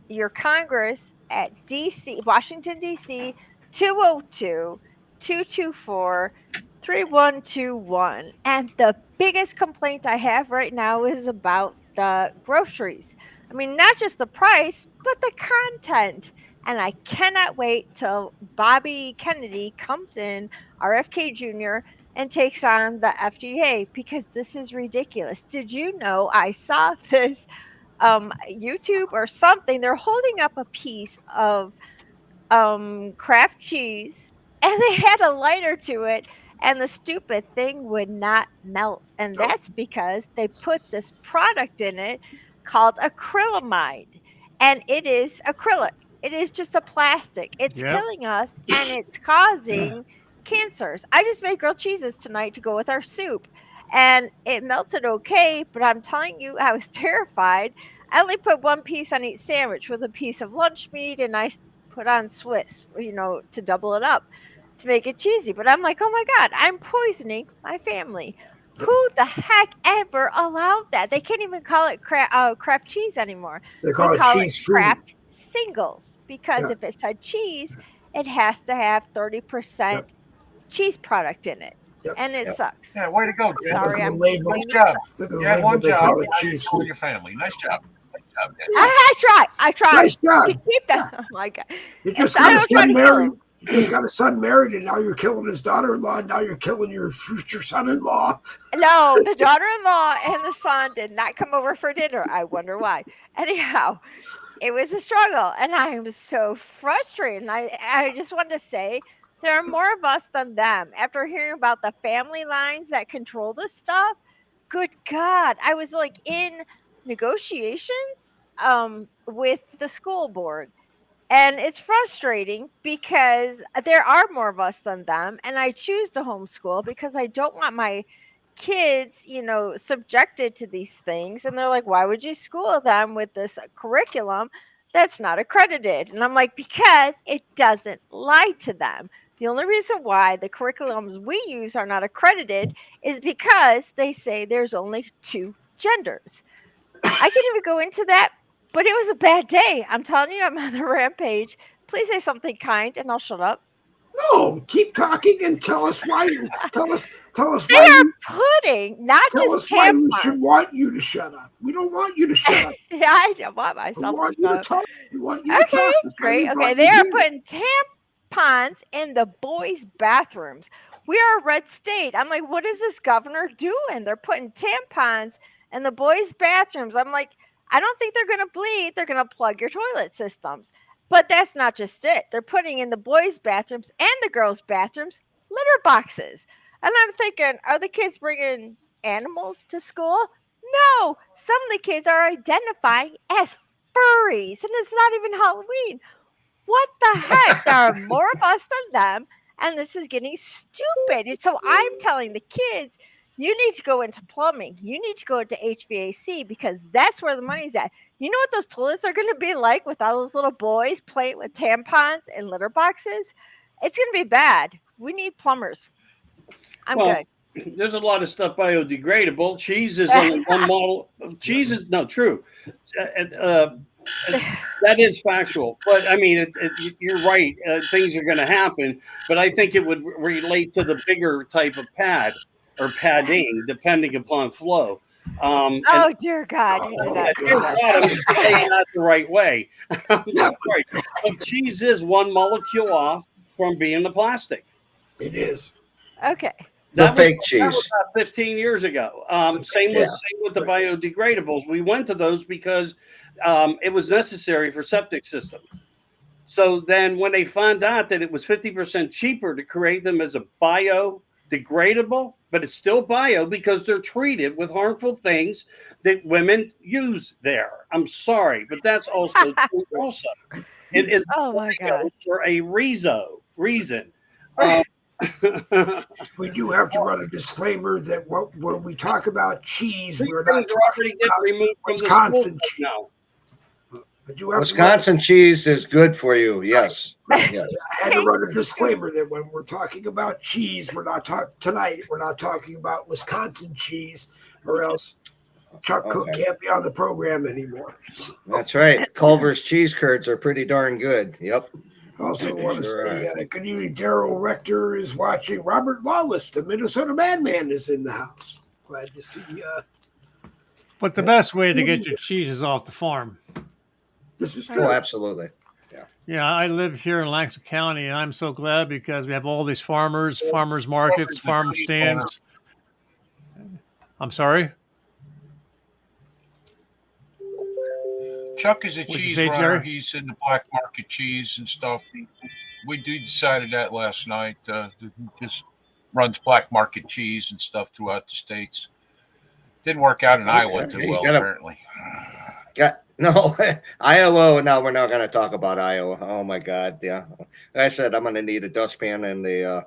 your Congress at DC, Washington, DC, 202 224 3121. And the biggest complaint I have right now is about the groceries. I mean, not just the price, but the content. And I cannot wait till Bobby Kennedy comes in, RFK Jr., and takes on the FDA because this is ridiculous. Did you know I saw this YouTube or something? They're holding up a piece of Kraft cheese and they had a lighter to it and the stupid thing would not melt, and that's because they put this product in it called acrylamide, and it is acrylic. It is just a plastic. It's killing us and it's causing cancers. I just made grilled cheeses tonight to go with our soup and it melted okay, but I'm telling you, I was terrified. I only put one piece on each sandwich with a piece of lunch meat, and I put on Swiss, to double it up to make it cheesy. But I'm like, oh my God, I'm poisoning my family. Who the heck ever allowed that? They can't even call it Kraft cheese anymore. They call it cheese Kraft singles because if it's a cheese, it has to have 30% cheese product in it. And it sucks. Yeah, way to go, Jen. Sorry, I'm nice job. You had one job. Cheese for your family. Nice job. I tried nice job. to keep that. Oh my God. You just got a son married. You just got a son married, and now you're killing his daughter-in-law. And now you're killing your future son-in-law. No, the daughter-in-law and the son did not come over for dinner. I wonder why. Anyhow, it was a struggle, and I was so frustrated. And I just wanted to say there are more of us than them. After hearing about the family lines that control this stuff, good God, I was like in negotiations with the school board. And it's frustrating because there are more of us than them. And I choose to homeschool because I don't want my kids, subjected to these things. And they're like, why would you school them with this curriculum that's not accredited? And I'm like, because it doesn't lie to them. The only reason why the curriculums we use are not accredited is because they say there's only 2 genders. I can't even go into that, but it was a bad day. I'm telling you, I'm on the rampage. Please say something kind and I'll shut up. No, keep talking and tell us why. Tell us they why. They are pudding, not tell just us tampons. Why we should want you to shut up. We don't want you to shut up. Yeah, I don't want myself to shut up. talk. We want you to talk. Great. Okay, they are putting tampons in the boys' bathrooms. We are a red state. I'm like, what is this governor doing? They're putting tampons in the boys' bathrooms. I'm like, I don't think they're going to bleed. They're going to plug your toilet systems. But that's not just it. They're putting in the boys' bathrooms and the girls' bathrooms litter boxes. And I'm thinking, are the kids bringing animals to school? No. Some of the kids are identifying as furries, and it's not even Halloween. What the heck? There are more of us than them, and this is getting stupid. And so I'm telling the kids, You need to go into plumbing. You need to go into HVAC because that's where the money's at. You know what those toilets are going to be like with all those little boys playing with tampons and litter boxes? It's going to be bad. We need plumbers. I'm Well, good. there's a lot of stuff biodegradable. Cheese is only one model. Cheese is no true. That is factual, but I mean, you're right. Things are going to happen, but I think it would relate to the bigger type of pad or padding, depending upon flow. Oh dear God! You did not say Dear that. God, I'm saying that the right way. I'm sorry, but cheese is one molecule off from being the plastic. It is. Okay. The That fake was cheese. about 15 years ago. Same with the biodegradables. We went to those because it was necessary for septic systems. So then, when they found out that it was 50% cheaper to create them as a biodegradable, but it's still bio because they're treated with harmful things that women use there. I'm sorry, but that's also true. Also, it is Oh my God. for a reason. We do have to run a disclaimer that when we talk about cheese, we're not Things are already talking getting about removed from the Wisconsin schools cheese. now. I do have Wisconsin cheese is good for you. Yes. Yes. I had to run a disclaimer that when we're talking about cheese, we're not talking tonight. We're not talking about Wisconsin cheese, or else Chuck Cook can't be on the program anymore. That's right. Culver's cheese curds are pretty darn good. Yep. Also, want to Sure say good evening. Daryl Rector is watching. Robert Lawless, the Minnesota Madman, is in the house. Glad to see. But the best way to get your cheese is off the farm. This is true. Oh, absolutely. Yeah, I live here in Lancaster County, and I'm so glad because we have all these farmers markets, farm stands. I'm sorry? Chuck is a What'd you cheese say, runner. Jerry? He's in the black market cheese and stuff. We decided that last night. Just runs black market cheese and stuff throughout the states. Didn't work out in Iowa too well, apparently. No, Iowa. No, we're not going to talk about Iowa. Oh my God, yeah. Like I said, I'm going to need a dustpan and a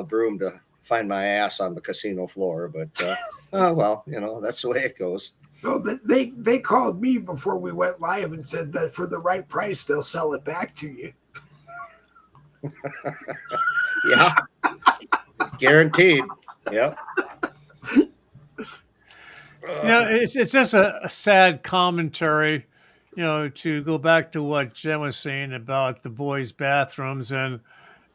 broom to find my ass on the casino floor. But oh well, that's the way it goes. No, they called me before we went live and said that for the right price they'll sell it back to you. Yeah, guaranteed. Yep. It's just a sad commentary, to go back to what Jen was saying about the boys' bathrooms and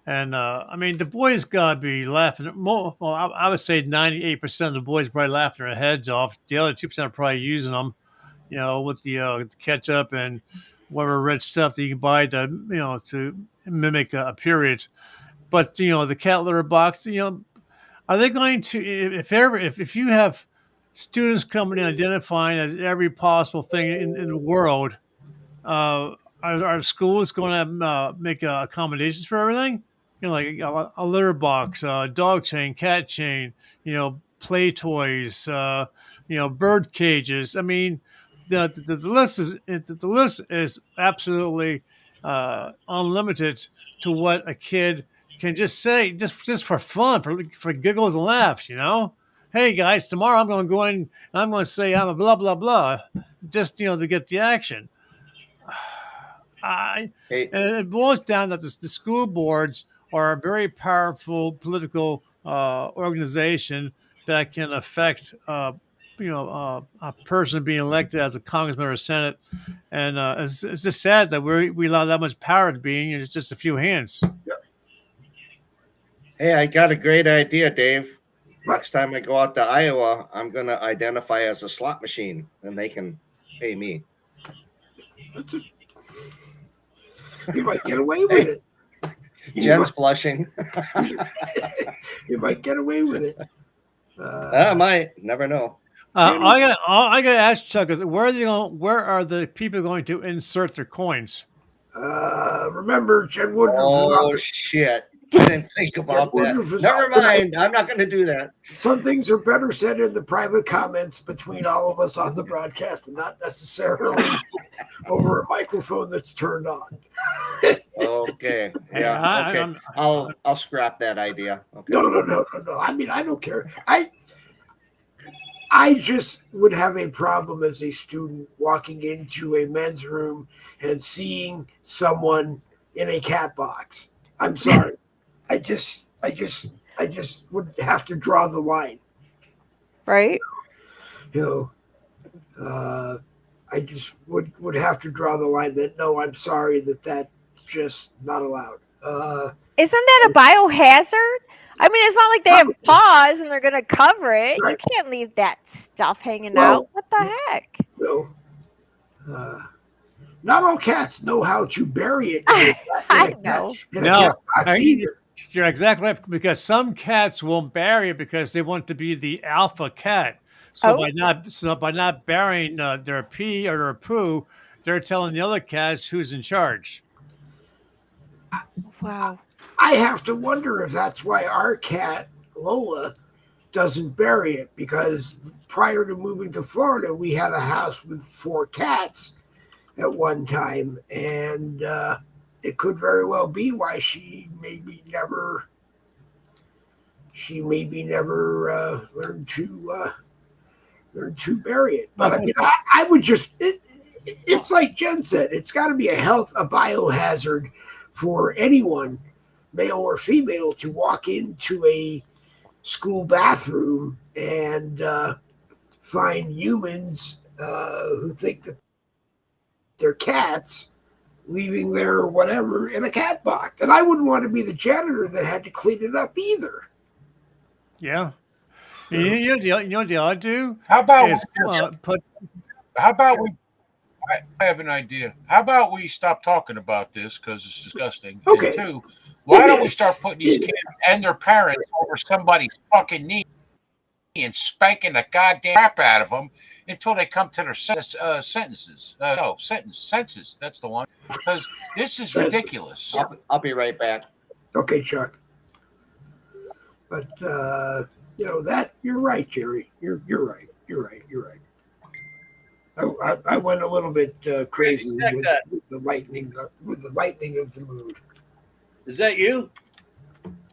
I mean the boys gotta be laughing. Well, I would say 98% of the boys are probably laughing their heads off. The other 2% are probably using them, with the ketchup and whatever red stuff that you can buy to mimic a period. But the cat litter box, are they going to if you have students coming in identifying as every possible thing in the world, are schools going to make accommodations for everything? Like a litter box, dog chain, cat chain, play toys, bird cages. I mean, the list is absolutely unlimited to what a kid can just say, just for fun, for giggles and laughs. Hey guys, tomorrow I'm going to go in and I'm going to say I'm a blah blah blah, just to get the action. And it boils down that the school boards are a very powerful political organization that can affect a person being elected as a congressman or a senate, and it's just sad that we allow that much power to being in just a few hands. Hey, I got a great idea, Dave. Next time I go out to Iowa, I'm going to identify as a slot machine, and they can pay me. You might get away with it. Jen's blushing. You might get away with it. I might. Never know. I gotta ask Chuck: where are the people going to insert their coins? Remember, Jen Woodruff. Oh shit! I didn't think about that. Never mind. I'm not going to do that. Some things are better said in the private comments between all of us on the broadcast and not necessarily over a microphone that's turned on. Okay. Hey, Yeah. Okay. I'll scrap that idea. Okay. No. I mean, I don't care. I just would have a problem as a student walking into a men's room and seeing someone in a cat box. I'm sorry. I just would have to draw the line. Right? You I just would have to draw the line that no, I'm sorry that's just not allowed. Isn't that a biohazard? I mean, it's not like they have paws and they're going to cover it. You Right. can't leave that stuff hanging Well, out. What the heck? Not all cats know how to bury it I know. in a cat box either. You're exactly right, because some cats won't bury it because they want to be the alpha cat. So by not burying their pee or their poo, they're telling the other cats who's in charge. Wow. I have to wonder if that's why our cat Lola doesn't bury it, because prior to moving to Florida, we had a house with 4 cats at one time, and it could very well be why she maybe never learned to bury it. But I mean, I would just it's like Jen said, it's got to be a biohazard for anyone, male or female, to walk into a school bathroom and find humans who think that they're cats leaving their whatever in a cat box. And I wouldn't want to be the janitor that had to clean it up either. Yeah. You know what they ought to do? How about Is put. how about we? I have an idea. How about we stop talking about this because it's disgusting. Okay. And 2, why don't we start putting these kids and their parents over somebody's fucking knee and spanking the goddamn crap out of them until they come to their sentences. Senses. That's the one. Because this is ridiculous. I'll be right back. Okay, Chuck. But that you're right, Jerry. You're right. I went a little bit crazy with the lightning of the mood. Is that you?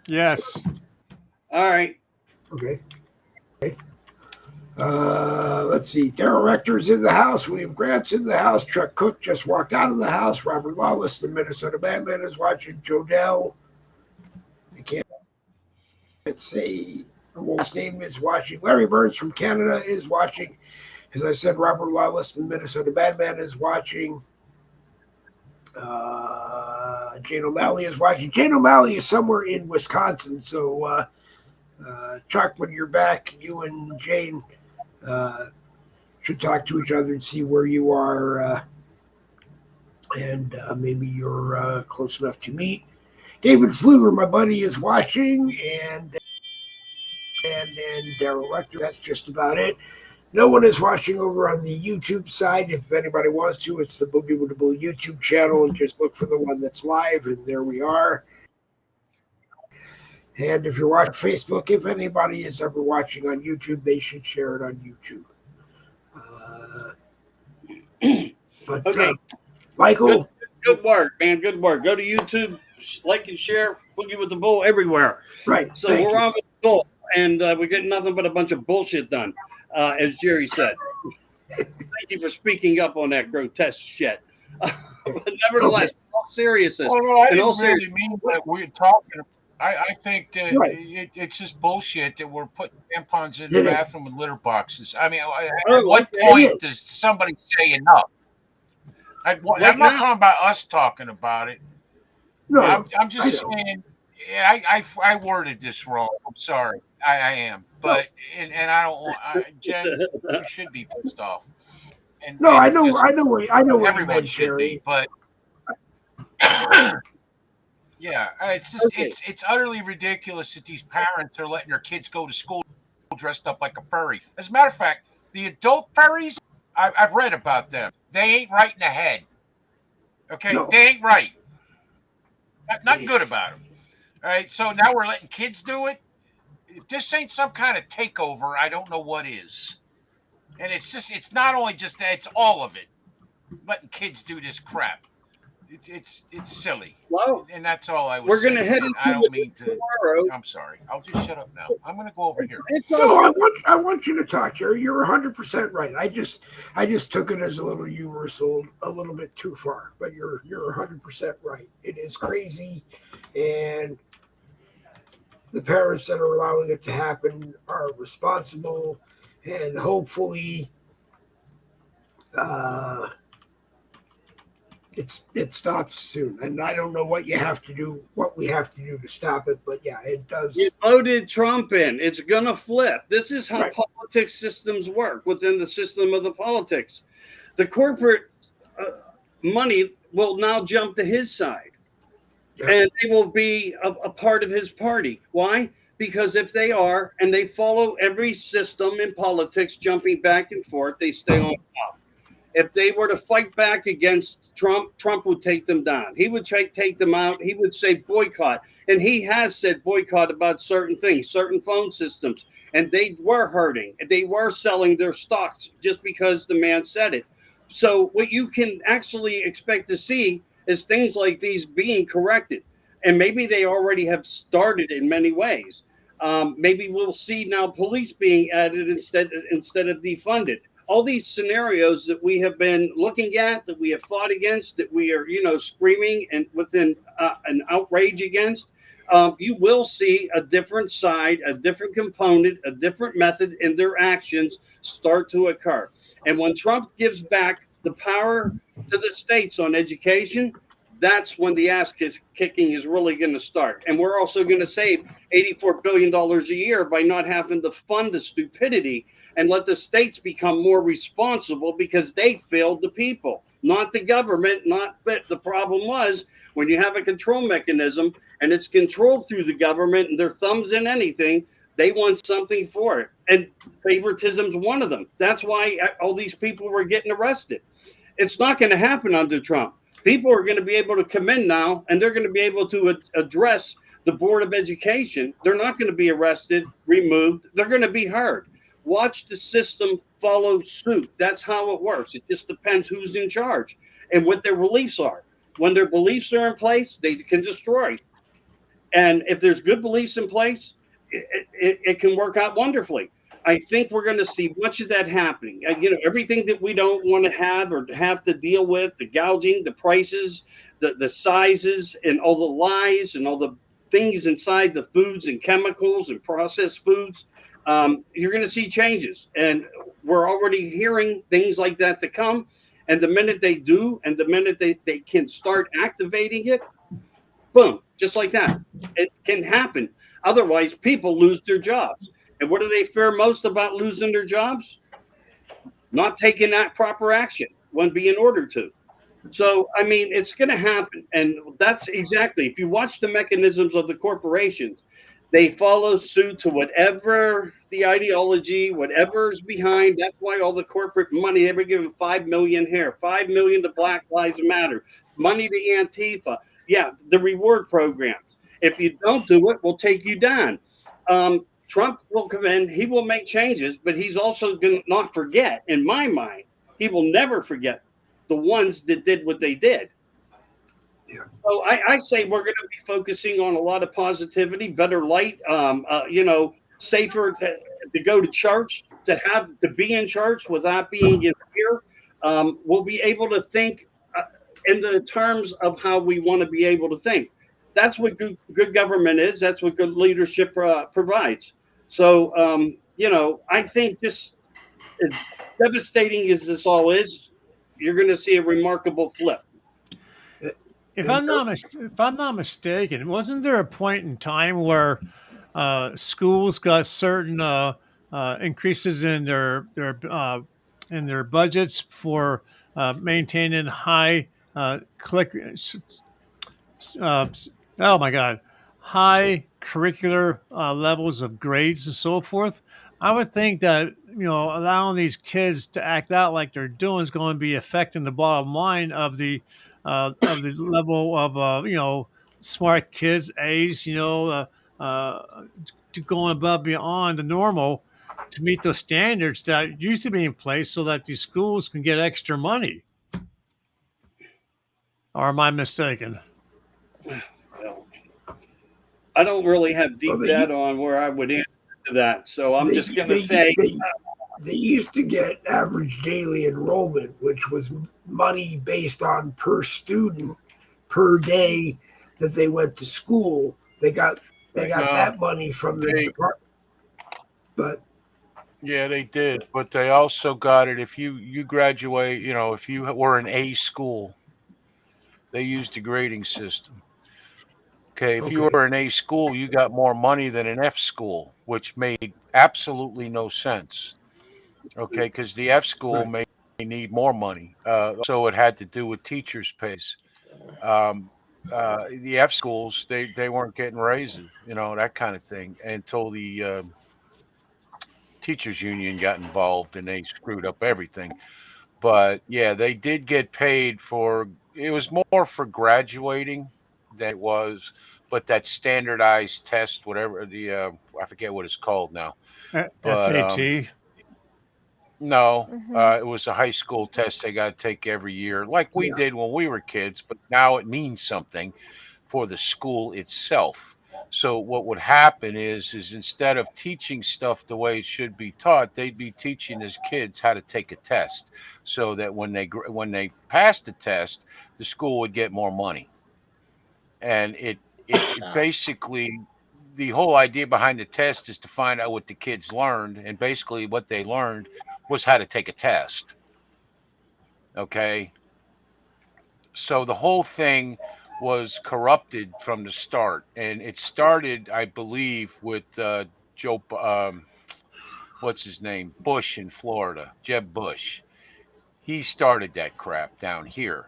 Yes. All right. Okay. Let's see. Daryl Rector's in the house. William Grant's in the house. Chuck Cook just walked out of the house. Robert Lawless, the Minnesota Bandman, is watching. Joe Dell, I can't say her last name, is watching. Larry Burns from Canada is watching. As I said, Robert Lawless, the Minnesota Bandman, is watching. Jane O'Malley is watching. Jane O'Malley is somewhere in Wisconsin. So, Chuck, when you're back, you and Jane should talk to each other and see where you are. And maybe you're close enough to meet. David Fluger, my buddy, is watching. And Daryl Rector. That's just about it. No one is watching over on the YouTube side. If anybody wants to, it's the Boogie with the Bull YouTube channel, and just look for the one that's live, and there we are. And if you're watching Facebook, if anybody is ever watching on YouTube, they should share it on YouTube. But Okay. Michael, Good work, man. Good work. Go to YouTube, like and share Boogie with the Bull everywhere. right? So thank we're you. on with the bull, and we're getting nothing but a bunch of bullshit done, as Jerry said. Thank you for speaking up on that grotesque shit. But nevertheless, in all seriousness, Well, no, I in didn't all really seriousness, mean that we're talking. I think that Right. it's just bullshit that we're putting tampons in It the is. bathroom with litter boxes. I mean, at Oh, what okay. It point is. does somebody say enough? I'm Like not now. talking about us talking about it. No, I'm just I know. saying. Yeah, I worded this wrong. I'm sorry. I am, but and I don't want Jen. You should be pissed off. And No, and I know just- what you everyone meant, should Jerry. be, but yeah, it's just Okay. it's utterly ridiculous that these parents are letting their kids go to school dressed up like a furry. As a matter of fact, the adult furries, I've read about them. They ain't right in the head. Okay, No. they ain't right. Nothing good about them. All right, so now we're letting kids do it. If this ain't some kind of takeover, I don't know what is. And it's not only just that, it's all of it. Letting kids do this crap. it's silly. Well, And that's all I was we're going saying. to head And into I don't it mean to. tomorrow. I'm sorry. I'll just shut up now. I'm going to go over here. It's No, okay. I want you to talk, Jerry. You're 100% right. I just took it as a little humorous, a little bit too far. But you're 100% right. It is crazy, and the parents that are allowing it to happen are responsible, and hopefully, uh, it stops soon. And I don't know what we have to do to stop it, but yeah, it You does. voted Trump in. It's going to flip. This is how Right. politics systems work within the system of the politics. The corporate money will now jump to his side, Yeah. and they will be a part of his party. Why? Because if they are, and they follow every system in politics, jumping back and forth, they stay on top. If they were to fight back against Trump, Trump would take them down. He would take them out. He would say boycott. And he has said boycott about certain things, certain phone systems. And they were hurting. They were selling their stocks just because the man said it. So what you can actually expect to see is things like these being corrected. And maybe they already have started in many ways. Maybe we'll see now police being added instead of defunded. All these scenarios that we have been looking at, that we have fought against, that we are, screaming and within an outrage against, you will see a different side, a different component, a different method in their actions start to occur. And when Trump gives back the power to the states on education, that's when the ass kicking is really going to start. And we're also going to save $84 billion a year by not having to fund the stupidity and let the states become more responsible because they failed the people, not the government. But the problem was when you have a control mechanism and it's controlled through the government and their thumbs in anything, they want something for it. And favoritism's one of them. That's why all these people were getting arrested. It's not going to happen under Trump. People are going to be able to come in now and they're going to be able to address the Board of Education. They're not going to be arrested, removed. They're going to be heard. Watch the system follow suit. That's how it works. It just depends who's in charge and what their beliefs are. When their beliefs are in place, they can destroy. And if there's good beliefs in place, it can work out wonderfully. I think we're going to see much of that happening. Everything that we don't want to have or have to deal with, the gouging, the prices, the sizes, and all the lies and all the things inside the foods and chemicals and processed foods, you're going to see changes. And we're already hearing things like that to come. And the minute they do, and the minute they can start activating it, boom, just like that. It can happen. Otherwise, people lose their jobs. And what do they fear most about losing their jobs? Not taking that proper action when being ordered to. So, I mean, it's going to happen. And that's exactly, if you watch the mechanisms of the corporations, they follow suit to whatever the ideology, whatever's behind. That's why all the corporate money, they were giving $5 million here, $5 million to Black Lives Matter, money to Antifa. Yeah, the reward programs. If you don't do it, we'll take you down. Trump will come in, he will make changes, but he's also going to not forget, in my mind, he will never forget the ones that did what they did. Yeah. So I say we're going to be focusing on a lot of positivity, better light, safer to go to church, to be in church without being in fear. We'll be able to think in the terms of how we want to be able to think. That's what good government is. That's what good leadership provides. So, I think this, as devastating as this all is, you're going to see a remarkable flip. If I'm not mistaken, wasn't there a point in time where schools got certain increases in their budgets for maintaining high click? Oh my God, high curricular levels of grades and so forth. I would think that allowing these kids to act out like they're doing is going to be affecting the bottom line of the level of smart kids, A's, to going above beyond the normal to meet those standards that used to be in place, so that these schools can get extra money. Or am I mistaken? Well, I don't really have deep Well, data on where I would answer to that, so I'm they, just going to they, say they used to get average daily enrollment, which was money based on per student per day that they went to school. They got No, that money from the they department, but yeah, they did, but they also got it if you graduate, if you were an A school, they used a grading system. Okay, if you okay, were an A school, you got more money than an F school, which made absolutely no sense. Okay, because the F school right, may need more money. So it had to do with teachers' pays. Um, the F schools, they weren't getting raises, that kind of thing, until the teachers union got involved and they screwed up everything. But yeah, they did get paid for it was more for graduating than it was, but that standardized test, whatever I forget what it's called now. But SAT. no, Hmm. it was a high school test they got to take every year, like we yeah, did when we were kids, but now it means something for the school itself. So what would happen is instead of teaching stuff the way it should be taught, they'd be teaching his kids how to take a test, so that when they passed the test, the school would get more money. And it Ah, basically the whole idea behind the test is to find out what the kids learned, and basically what they learned was how to take a test. Okay, so the whole thing was corrupted from the start, and it started, I believe, with Joe. What's his name? Bush in Florida, Jeb Bush. He started that crap down here,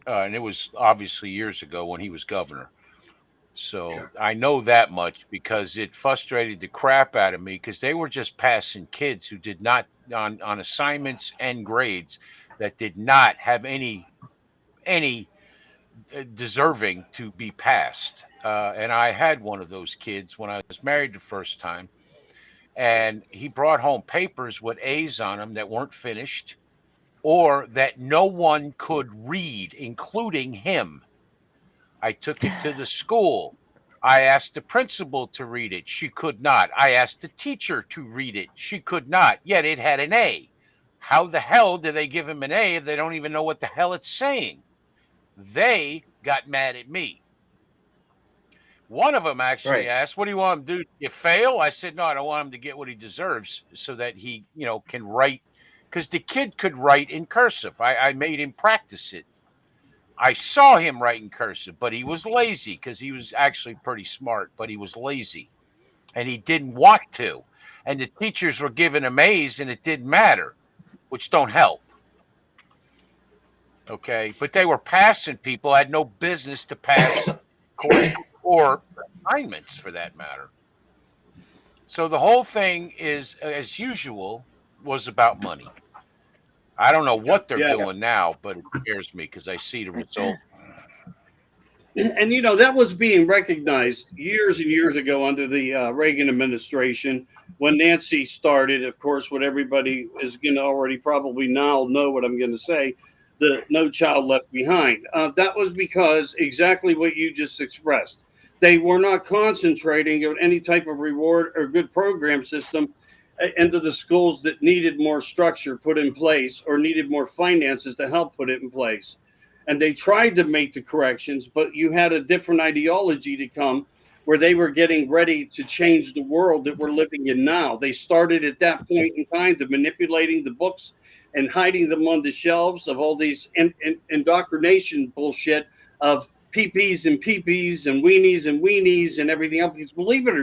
and it was obviously years ago when he was governor. yeah, So I know that much because it frustrated the crap out of me because they were just passing kids who did not on assignments and grades that did not have any deserving to be passed. And I had one of those kids when I was married the first time, and he brought home papers with A's on them that weren't finished or that no one could read, including him. I took it to the school. I asked the principal to read it. She could not. I asked the teacher to read it. She could not. Yet it had an A. How the hell do they give him an A if they don't even know what the hell it's saying? They got mad at me. One of them actually right. asked, "What do you want him to do? You fail?" I said, "No, I don't want him to get what he deserves, so that he, can write." Because the kid could write in cursive. I made him practice it. I saw him write in cursive, but he was lazy because he was actually pretty smart, but he was lazy and he didn't want to. And the teachers were giving him A's and it didn't matter, which don't help. Okay. But they were passing people, had no business to pass courses or assignments for that matter. So the whole thing is, as usual, was about money. I don't know yeah. what they're yeah. doing now, but it scares me because I see the result. And that was being recognized years and years ago under the Reagan administration when Nancy started. Of course, what everybody is going to already probably now know what I'm going to say, the No Child Left Behind. That was because exactly what you just expressed. They were not concentrating on any type of reward or good program system into the schools that needed more structure put in place or needed more finances to help put it in place, and they tried to make the corrections, but you had a different ideology to come where they were getting ready to change the world that we're living in now. They started at that point in time to manipulating the books and hiding them on the shelves of all these indoctrination bullshit of PPs and PPs and weenies and everything else. Because believe it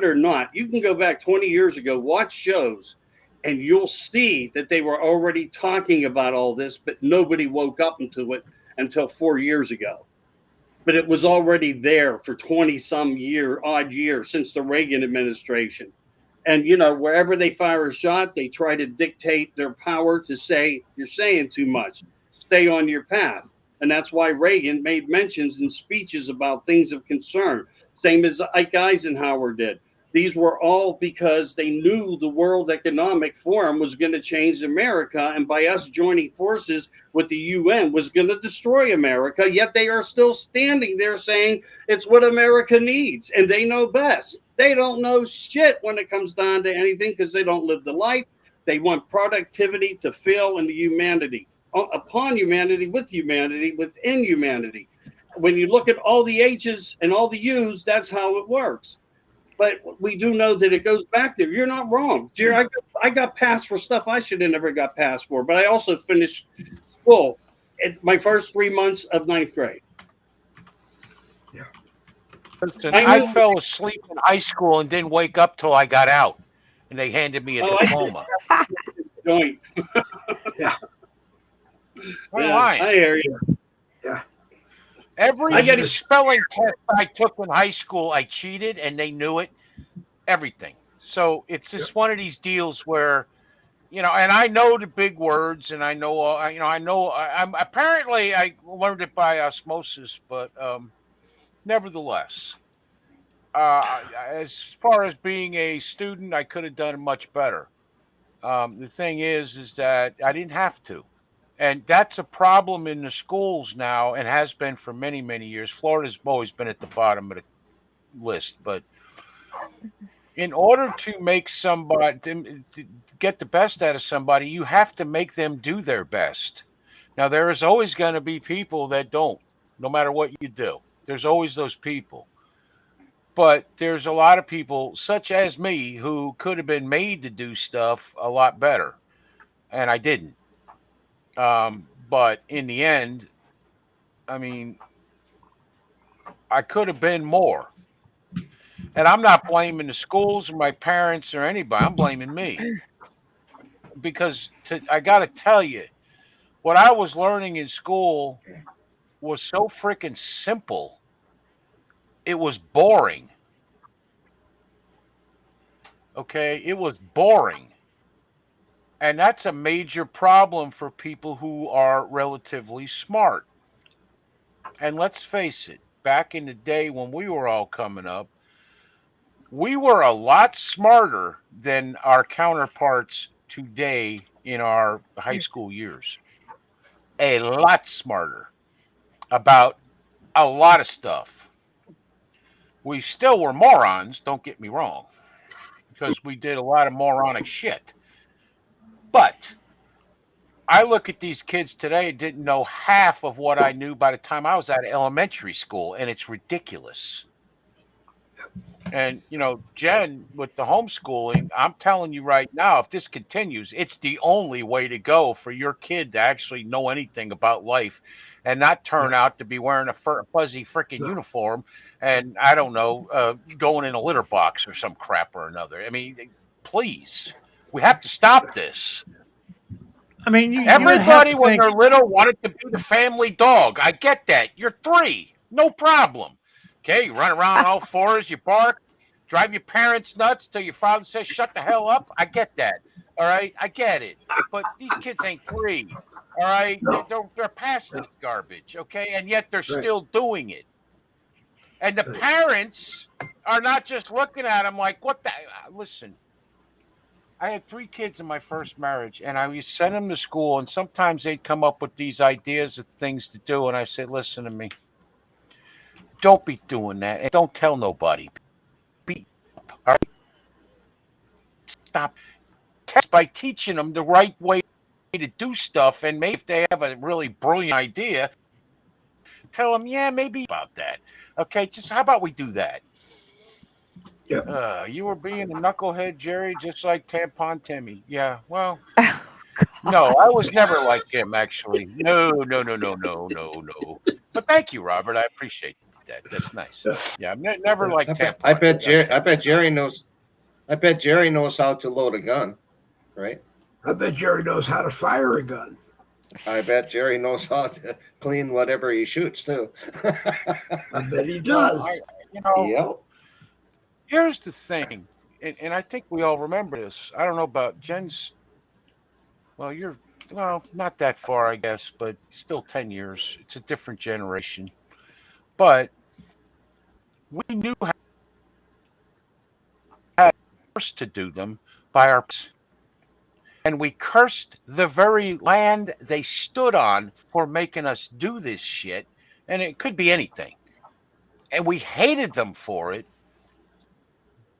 or not, you can go back 20 years ago, watch shows, and you'll see that they were already talking about all this, but nobody woke up into it until 4 years ago. But it was already there for 20 some odd years since the Reagan administration. And, wherever they fire a shot, they try to dictate their power to say, you're saying too much, stay on your path. And that's why Reagan made mentions in speeches about things of concern, same as Ike Eisenhower did. These were all because they knew the World Economic Forum was going to change America, and by us joining forces with the UN was going to destroy America. Yet they are still standing there saying it's what America needs, and they know best. They don't know shit when it comes down to anything because they don't live the life. They want productivity to fail into humanity, upon humanity, within humanity. When you look at all the H's and all the U's, that's how it works. But we do know that it goes back there. You're not wrong. Jerry, I got passed for stuff I should have never got passed for, but I also finished school at my first 3 months of 9th grade. Listen, I fell asleep in high school and didn't wake up till I got out, and they handed me a diploma. Joint. Yeah. I hear you. Yeah. Every spelling test I took in high school, I cheated, and they knew it. Everything. So it's just one of these deals where, and I know the big words, and I know, I'm apparently I learned it by osmosis, but nevertheless, as far as being a student, I could have done much better. The thing is that I didn't have to. And that's a problem in the schools now and has been for many, many years. Florida's always been at the bottom of the list. But in order to make somebody, to get the best out of somebody, you have to make them do their best. Now, there is always going to be people that don't, no matter what you do. There's always those people. But there's a lot of people, such as me, who could have been made to do stuff a lot better. And I didn't. But in the end, I mean, I could have been more. And I'm not blaming the schools or my parents or anybody. I'm blaming me. Because I got to tell you, what I was learning in school was so freaking simple. It was boring. Okay? It was boring. And that's a major problem for people who are relatively smart. And let's face it, back in the day when we were all coming up, we were a lot smarter than our counterparts today in our high school years. A lot smarter about a lot of stuff. We still were morons, don't get me wrong, because we did a lot of moronic shit. But I look at these kids today and didn't know half of what I knew by the time I was out of elementary school, and it's ridiculous. And, Jen, with the homeschooling, I'm telling you right now, if this continues, it's the only way to go for your kid to actually know anything about life and not turn out to be wearing a fuzzy freaking uniform and, I don't know, going in a litter box or some crap or another. I mean, please, we have to stop this. I mean, everybody when they're little wanted to be the family dog. I get that. You're 3, no problem. Okay, you run around on all fours, you bark, drive your parents nuts till your father says, "Shut the hell up." I get that. All right, I get it. But these kids ain't 3. All right, they're past this garbage. Okay, and yet they're still doing it. And the parents are not just looking at them like, "What the?" Listen. I had 3 kids in my first marriage, and I would send them to school, and sometimes they'd come up with these ideas of things to do, and I said, listen to me. Don't be doing that, and don't tell nobody. Be up, all right? Stop. By teaching them the right way to do stuff, and maybe if they have a really brilliant idea, tell them, yeah, maybe about that. Okay, just how about we do that? Yeah. You were being a knucklehead, Jerry, just like Tampon Timmy. Yeah, well, no, I was never like him, actually. No. But thank you, Robert. I appreciate that. That's nice. Yeah, I'm never like Tampon. I bet Jerry knows. I bet Jerry knows how to load a gun, right? I bet Jerry knows how to fire a gun. I bet Jerry knows how to clean whatever he shoots too. I bet he does. Yep. Here's the thing, and I think we all remember this. I don't know about Jen's. Well, you're not that far, I guess, but still 10 years. It's a different generation. But we knew how forced to do them by our and we cursed the very land they stood on for making us do this shit. And it could be anything. And we hated them for it.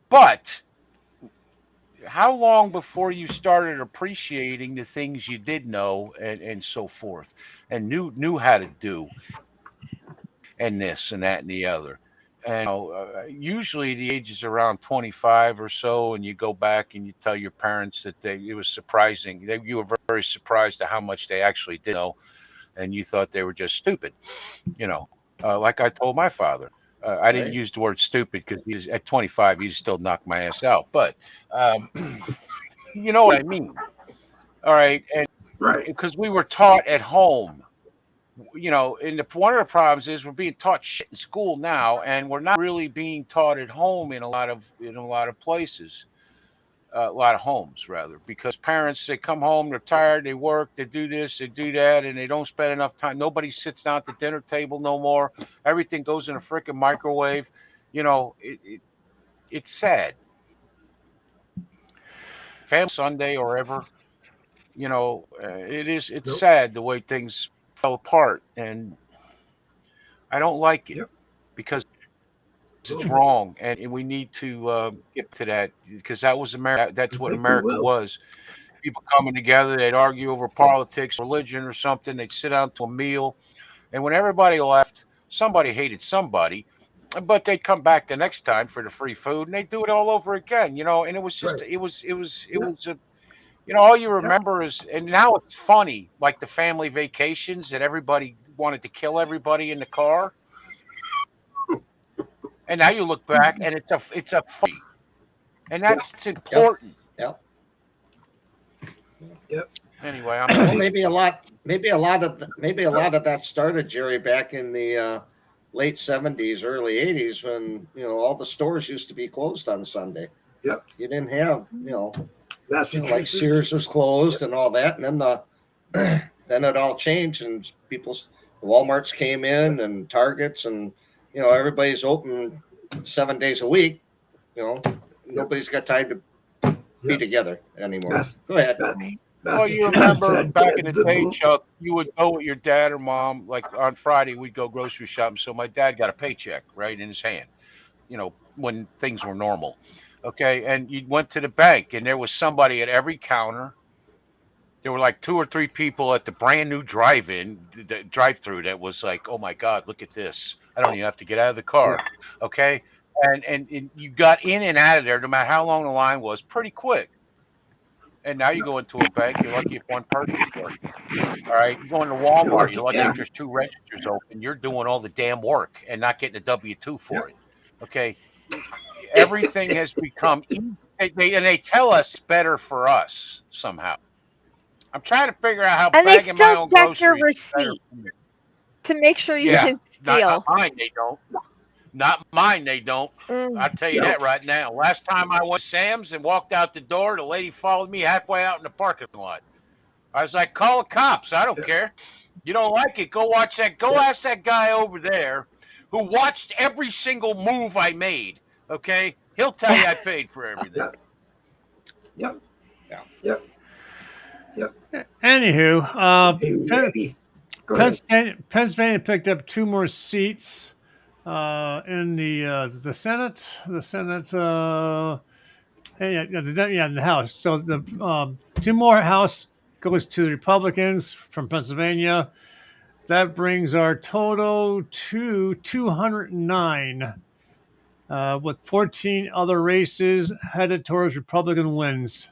But how long before you started appreciating the things you did know and so forth and knew how to do and this and that and the other? And usually the age is around 25 or so, and you go back and you tell your parents that it was surprising. You were very surprised at how much they actually did know, and you thought they were just stupid. Like I told my father. I didn't use the word stupid because he's at 25. He still knocked my ass out. But you know what I mean. All right. And because we were taught at home, and one of the problems is we're being taught shit in school now, and we're not really being taught at home in a lot of places. A lot of homes, rather, because parents, they come home, they're tired, they work, they do this, they do that, and they don't spend enough time. Nobody sits down at the dinner table no more. Everything goes in a freaking microwave. It's sad. Family Sunday or ever, it's sad the way things fell apart, and I don't like it because it's wrong, and we need to get to that because that was America. That's what America was. People coming together, they'd argue over politics, religion, or something. They'd sit down to a meal, and when everybody left, somebody hated somebody, but they'd come back the next time for the free food, and they'd do it all over again. And it was just it was all you remember is, and now it's funny, like the family vacations that everybody wanted to kill everybody in the car. And now you look back, and it's a fight, and that's important. Yep. Anyway, maybe a lot of that started, Jerry, back in the late 70s, early 80s, when all the stores used to be closed on Sunday. Yep. You didn't have like Sears was closed and all that, and then then it all changed, and Walmarts came in and Targets, and everybody's open 7 days a week. Nobody's got time to be together anymore. Go ahead. Well, you remember back in the day, Chuck, you would go with your dad or mom, like on Friday, we'd go grocery shopping. So my dad got a paycheck right in his hand, when things were normal. Okay. And you went to the bank, and there was somebody at every counter. There were like 2 or 3 people at the brand new drive-through that was like, oh my God, look at this. I don't even have to get out of the car. Okay. And you got in and out of there, no matter how long the line was, pretty quick. And now you go into a bank, you're lucky if one person is working. All right. You go into Walmart, you're lucky if there's 2 registers open. You're doing all the damn work and not getting a W-2 for it. Okay. Everything has become easy. They tell us it's better for us somehow. I'm trying to figure out how bagging my own groceries your receipt to make sure you can steal. Not mine, they don't. Not mine, they don't. I'll tell you that right now. Last time I went to Sam's and walked out the door, the lady followed me halfway out in the parking lot. I was like, call the cops. I don't care. You don't like it, go watch that. Go ask that guy over there who watched every single move I made. Okay? He'll tell you I paid for everything. Yep. Anywho, Pennsylvania picked up 2 more seats in the Senate. The Senate, in the House. So the 2 more House goes to the Republicans from Pennsylvania. That brings our total to 209, with 14 other races headed towards Republican wins.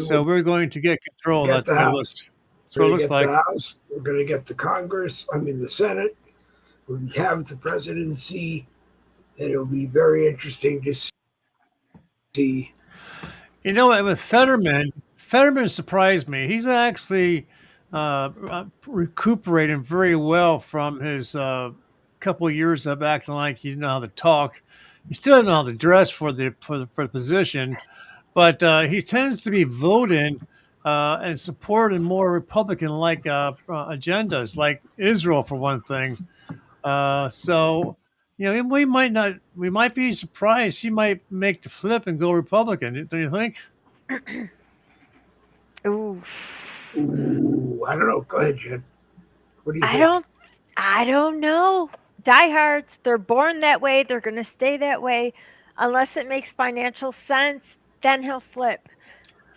So we're going to get control of that. House. That's what it looks like. The House. We're going to get the Congress. The Senate. We have the presidency, and it'll be very interesting to see. With Fetterman surprised me. He's actually recuperating very well from his couple of years of acting like he didn't know how to talk. He still doesn't know how to dress for the position. But he tends to be voting and supporting more Republican-like agendas, like Israel, for one thing. So, we might not. We might be surprised. He might make the flip and go Republican. Don't you think? Ooh. Ooh, I don't know. Go ahead, Jen. What do you I think? don't I don't know. Diehards, they're born that way, they're gonna stay that way. Unless it makes financial sense, then he'll flip.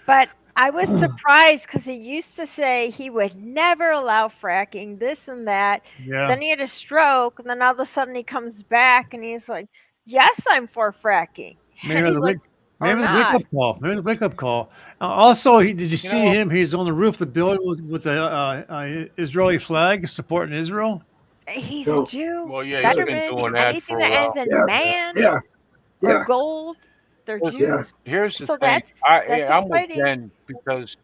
But I was surprised because he used to say he would never allow fracking, this and that. Yeah. Then he had a stroke, and then all of a sudden he comes back and he's like, "Yes, I'm for fracking." Maybe And it was he's a like, "Or maybe it was a wake not." up call. Maybe it was a wake up call. Also, did you You see know, him? He's on the roof of the building with the Israeli flag supporting Israel. He's a So, Jew, well, yeah, he's been Fetterman, doing that anything for a that ends while. in yeah, man yeah, or yeah, gold, they're Look, yeah. Jews. here's the So thing. that's I'm with exciting. Jen because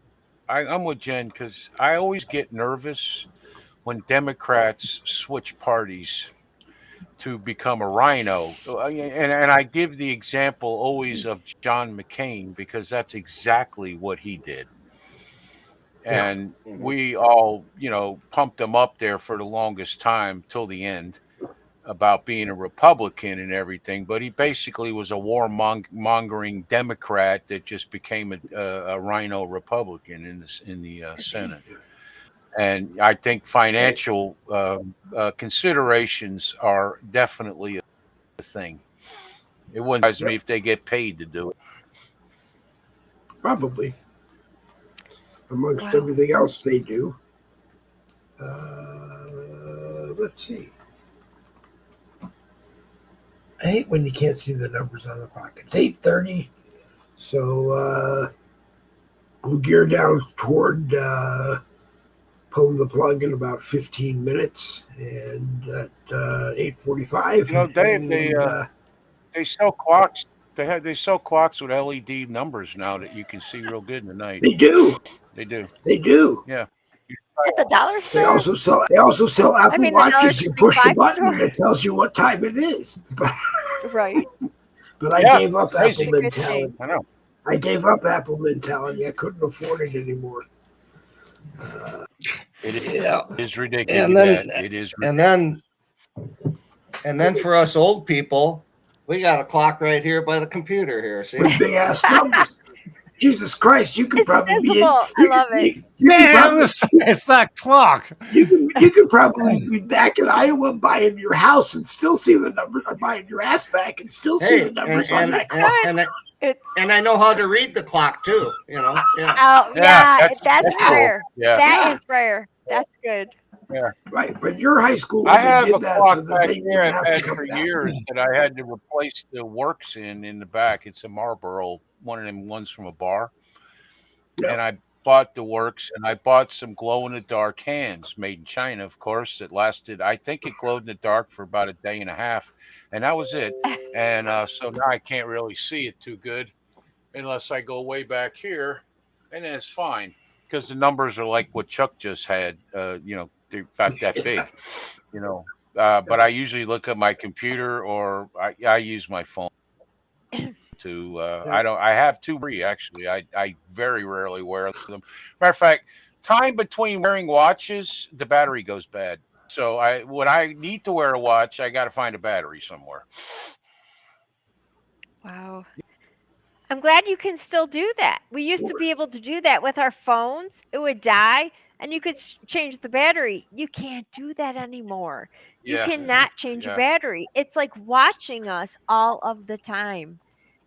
I'm with Jen because I always get nervous when Democrats switch parties to become a rhino. And I give the example always of John McCain because that's exactly what he did. Yeah. And Mhm. we all, pumped him up there for the longest time till the end about being a Republican and everything. But he basically was a warmongering Democrat that just became a rhino Republican in the Senate. And I think financial considerations are definitely a thing. It wouldn't surprise me Yep. if they get paid to do it. Probably amongst Wow. everything else they do. Let's see. I hate when you can't see the numbers on the clock. It's 8:30, so we'll gear down toward pulling the plug in about 15 minutes, and at 8:45, Dave, and they sell clocks. They sell clocks with LED numbers now that you can see real good in the night. they do, They do. they do. Yeah. At the dollar They store? also sell I Apple mean, the Watches. You push the $1.35 button store? and it tells you what time it is. Right. But I Yeah. gave up Crazy. Apple Good thing. mentality. I know. I gave up Apple mentality. I couldn't afford it anymore. It Yeah. is ridiculous. And then It is and then for us old people, we got a clock right here by the computer here. See? With big ass numbers. Jesus Christ, you could It's probably be in. visible. I love it. You could Man, probably it's that clock. you could probably be back in Iowa buying your house and still see the numbers, or buying your ass back and still see the numbers on that clock. It's and I know how to read the clock too. Yeah. oh Yeah, that's cool. rare. Yeah. That is rare. That's good. Yeah. Right, but your high school I they have did a that clock so that back they there wouldn't I've have to had come for back. years that I had to replace the works in the back. It's a Marlboro, one of them ones from a bar. Yeah. And I bought the works and I bought some glow in the dark hands made in China, of course. It lasted, I think it glowed in the dark for about a day and a half. And that was it. And so now I can't really see it too good unless I go way back here. And then it's fine because the numbers are like what Chuck just had, they're about that big, but I usually look at my computer or I use my phone to I have two actually. I very rarely wear them. Matter of fact, time between wearing watches, the battery goes bad. So when I need to wear a watch, I got to find a battery somewhere. Wow. I'm glad you can still do that. We used to be able to do that with our phones. It would die and you could change the battery. You can't do that anymore. You Yeah. cannot change a Yeah. battery. It's like watching us all of the time.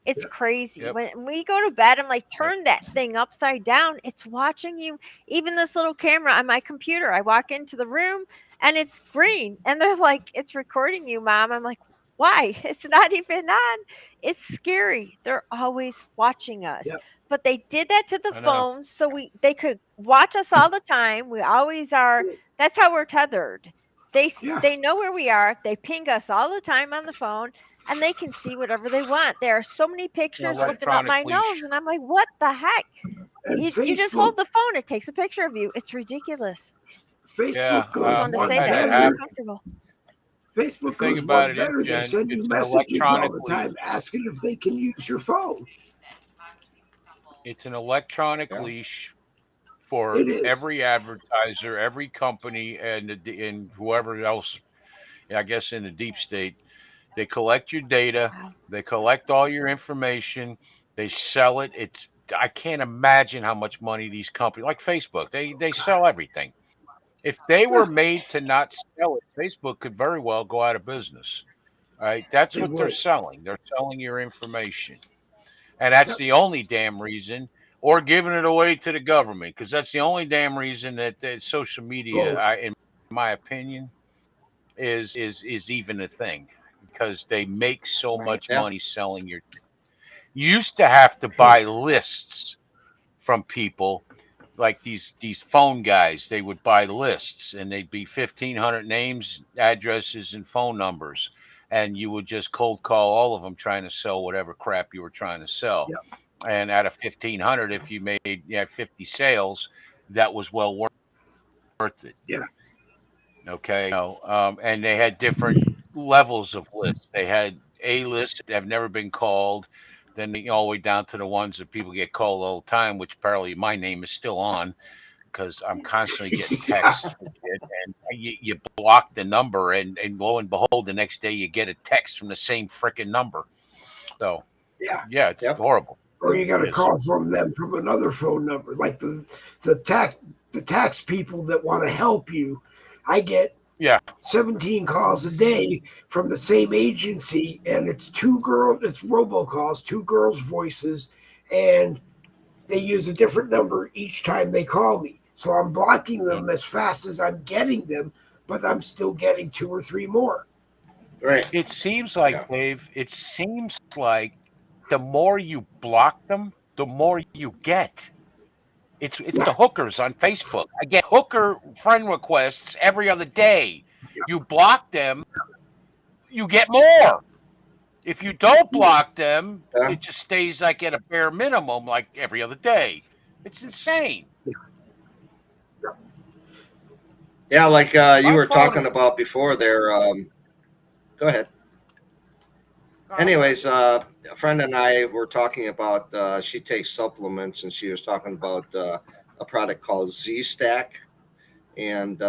It's Yep. crazy. Yep. When we go to bed, I'm like, turn that thing upside down. It's watching you. Even this little camera on my computer, I walk into the room and it's green. And they're like, it's recording you, Mom. I'm like, why? It's not even on. It's scary. They're always watching us. Yep. But they did that to the I know. phones so they could watch us all the time. We always are. That's how we're tethered. Yeah. They know where we are. They ping us all the time on the phone and they can see whatever they want. There are so many pictures looking up my electronic leash. nose and I'm like, what the heck? And You just hold the phone. It takes a picture of you. It's ridiculous. Facebook Yeah, I goes just wanted to one say that. had It it was so better. comfortable. Facebook The thing goes about one it is, better. They Jen, send you it's an messages all the electronically- time asking if they can use your phone. It's an electronic Yeah. leash for It is. every advertiser, every company, and whoever else, I guess, in the deep state. They collect your data. Wow. They collect all your information. They sell it. I can't imagine how much money these companies like Facebook, they sell everything. If they were made to not sell it, Facebook could very well go out of business. All right. That's They what they're would. selling. They're selling your information. And that's Yep. the only damn reason, or giving it away to the government, because that's the only damn reason that social media, Both. in my opinion, is even a thing, because they make so Right. much Yeah. money selling your. You used to have to buy lists from people, like these phone guys. They would buy lists, and they'd be 1,500 names, addresses, and phone numbers, and you would just cold call all of them, trying to sell whatever crap you were trying to sell. Yep. And out of 1,500, if you made 50 sales, that was well worth it. Yeah. Okay. And they had different levels of lists. They had A lists that have never been called, then all the way down to the ones that people get called all the time, which apparently my name is still on, because I'm constantly getting texts from it, and you block the number, and lo and behold, the next day you get a text from the same freaking number. So Yeah. it's horrible. Or you got a Yes. call from them from another phone number, like the tax people that want to help you. I get 17 calls a day from the same agency, and it's it's robocalls, two girls' voices, and they use a different number each time they call me. So I'm blocking them as fast as I'm getting them, but I'm still getting 2 or 3 more. Right. It seems like, Dave, it seems like the more you block them, the more you get. It's the hookers on Facebook. I get hooker friend requests every other day. You block them, you get more. If you don't block them, it just stays like at a bare minimum, like every other day. It's insane. Yeah, like you My were phone talking is- about before there. Go ahead. Anyways, a friend and I were talking about, she takes supplements, and she was talking about a product called Z-Stack. And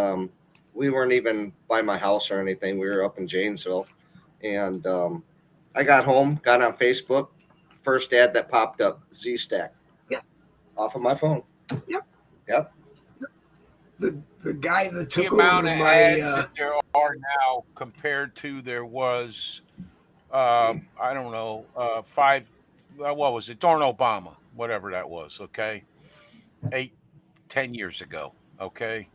we weren't even by my house or anything. We were up in Janesville. And I got home, got on Facebook. First ad that popped up, Z-Stack. Yeah. Off of my phone. Yep. The guy that the took amount over of my ads that there are now compared to there was, I don't know, what was it, during Obama, whatever that was, okay, 8-10 years ago, okay.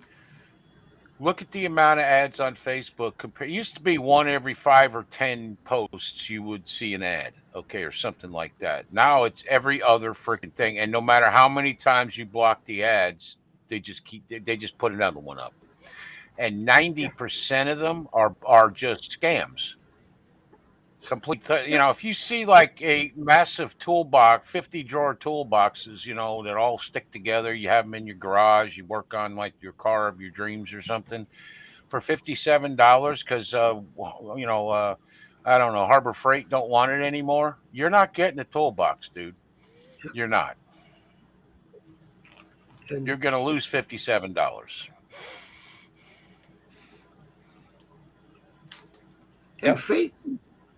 Look at the amount of ads on Facebook. It used to be one every 5 or 10 posts you would see an ad, okay, or something like that. Now it's every other freaking thing, and no matter how many times you block the ads, they just put another one up, and 90% of them are just scams. Complete. If you see like a massive toolbox, 50 drawer toolboxes, that all stick together, you have them in your garage, you work on like your car of your dreams or something for $57 because, I don't know, Harbor Freight don't want it anymore. You're not getting a toolbox, dude. You're not. You're going to lose $57. and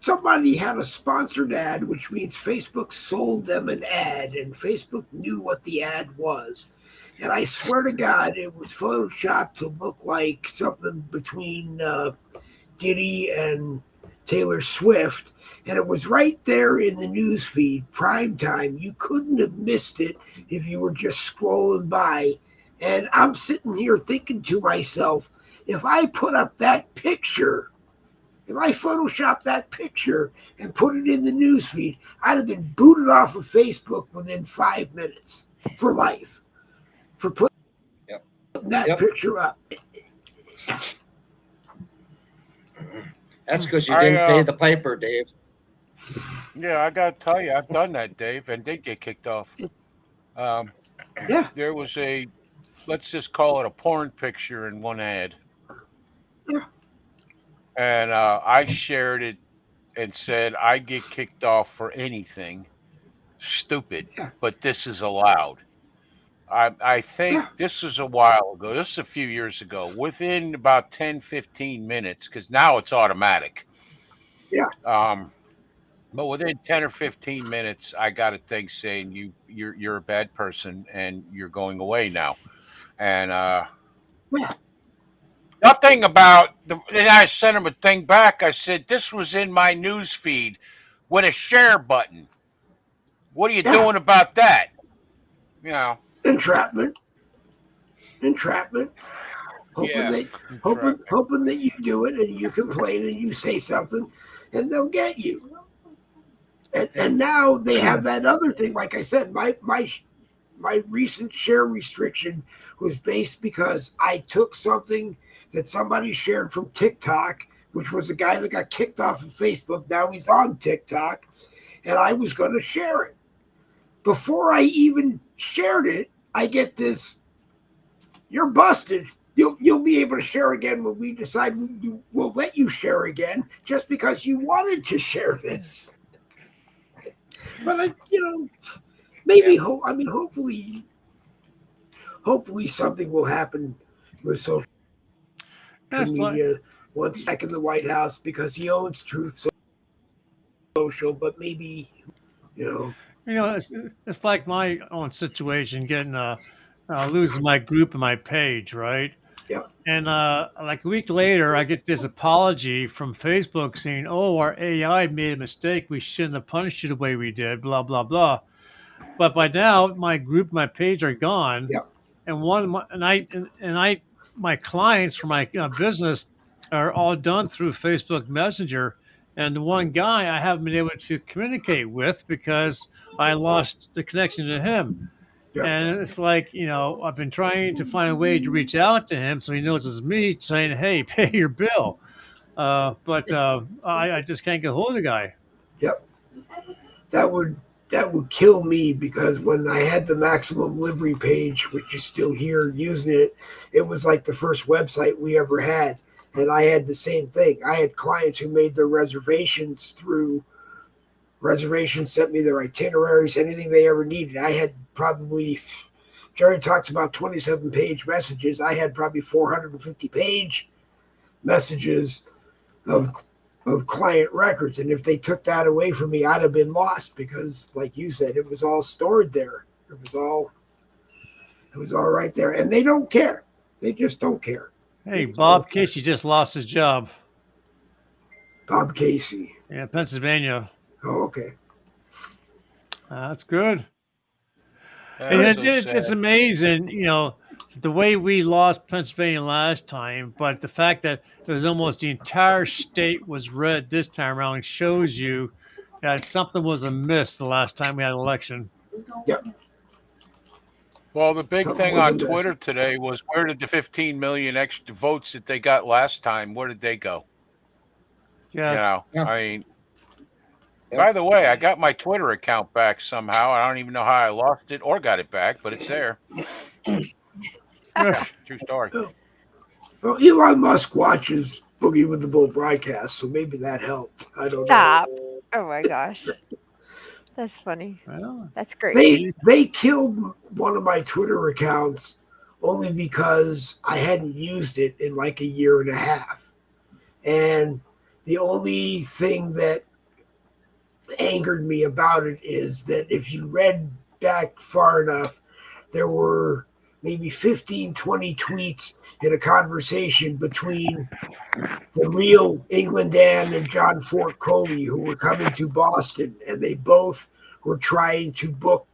somebody had a sponsored ad, which means Facebook sold them an ad, and Facebook knew what the ad was. And I swear to God, it was photoshopped to look like something between Diddy and Taylor Swift. And it was right there in the news feed, prime time. You couldn't have missed it if you were just scrolling by. And I'm sitting here thinking to myself, if I put up that picture, if I photoshopped that picture and put it in the newsfeed, I'd have been booted off of Facebook within 5 minutes for life for putting that picture up. That's because you didn't pay the piper, Dave. Yeah, I got to tell you, I've done that, Dave, and did get kicked off. There was let's just call it a porn picture in one ad. Yeah. And I shared it and said, I get kicked off for anything stupid, but this is allowed. I think this was a while ago. This is a few years ago. Within about 10, 15 minutes, because now it's automatic. Yeah. But within 10 or 15 minutes, I got a thing saying you're a bad person and you're going away now. And Yeah. nothing about and I sent him a thing back. I said, this was in my news feed with a share button. What are you Yeah. doing about that? You know. Entrapment. Yeah. Hoping that you do it and you complain and you say something and they'll get you. And now they have that other thing. Like I said, my recent share restriction was based because I took something that somebody shared from TikTok, which was a guy that got kicked off of Facebook. Now he's on TikTok, and I was going to share it. Before I even shared it, I get this: "You're busted. You'll be able to share again when we decide we'll let you share again, just because you wanted to share this." But maybe hopefully something will happen with social media once back in the White House, because he owns Truth Social. But maybe it's like my own situation, getting losing my group and my page, right? Yeah. And like a week later, I get this apology from Facebook saying, "Oh, our AI made a mistake. We shouldn't have punished you the way we did." Blah blah blah. But by now, my group, my page are gone, Yeah. and my clients for my business are all done through Facebook Messenger. And the one guy I haven't been able to communicate with because I lost the connection to him. Yeah. And it's like, I've been trying to find a way to reach out to him so he knows it's me saying, "Hey, pay your bill." But I just can't get hold of the guy. Yep. That would kill me, because when I had the Maximum Livery page, which is still here using it, it was like the first website we ever had. And I had the same thing. I had clients who made their reservations through reservations, sent me their itineraries, anything they ever needed. I had probably, Jerry talks about 27-page messages. I had probably 450-page messages of client records. And if they took that away from me, I'd have been lost, because like you said, it was all stored there. It was all right there. And they don't care. They just don't care. Hey, Bob Casey just lost his job. Bob Casey. Yeah, Pennsylvania. Oh, okay. That's good. It's amazing, the way we lost Pennsylvania last time, but the fact that it was almost the entire state was red this time around shows you that something was amiss the last time we had an election. Yep. Well, the big thing on Twitter today was, where did the 15 million extra votes that they got last time, where did they go? Yeah. I mean, by the way, I got my Twitter account back somehow. I don't even know how I lost it or got it back, but it's there. True story. Well, Elon Musk watches Boogie with the Bull broadcast, so maybe that helped. I don't Stop. know. Oh my gosh. That's funny. Well, that's great. They killed one of my Twitter accounts only because I hadn't used it in like a year and a half. And the only thing that angered me about it is that if you read back far enough, there were maybe 15, 20 tweets in a conversation between the real England Dan and John Fort Coley, who were coming to Boston, and they both were trying to book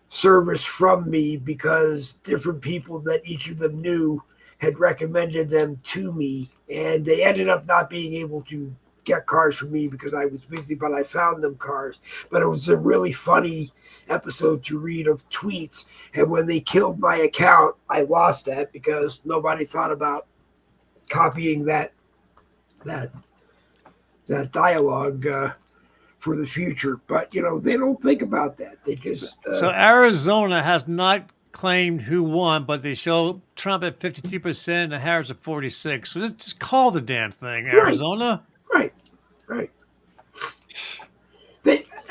service from me because different people that each of them knew had recommended them to me, and they ended up not being able to get cars from me because I was busy, but I found them cars. But it was a really funny episode to read of tweets, and when they killed my account, I lost that because nobody thought about copying that dialogue for the future. But they don't think about that. They just so Arizona has not claimed who won, but they show Trump at 52% and Harris at 46%. So just call the damn thing, Arizona. Right.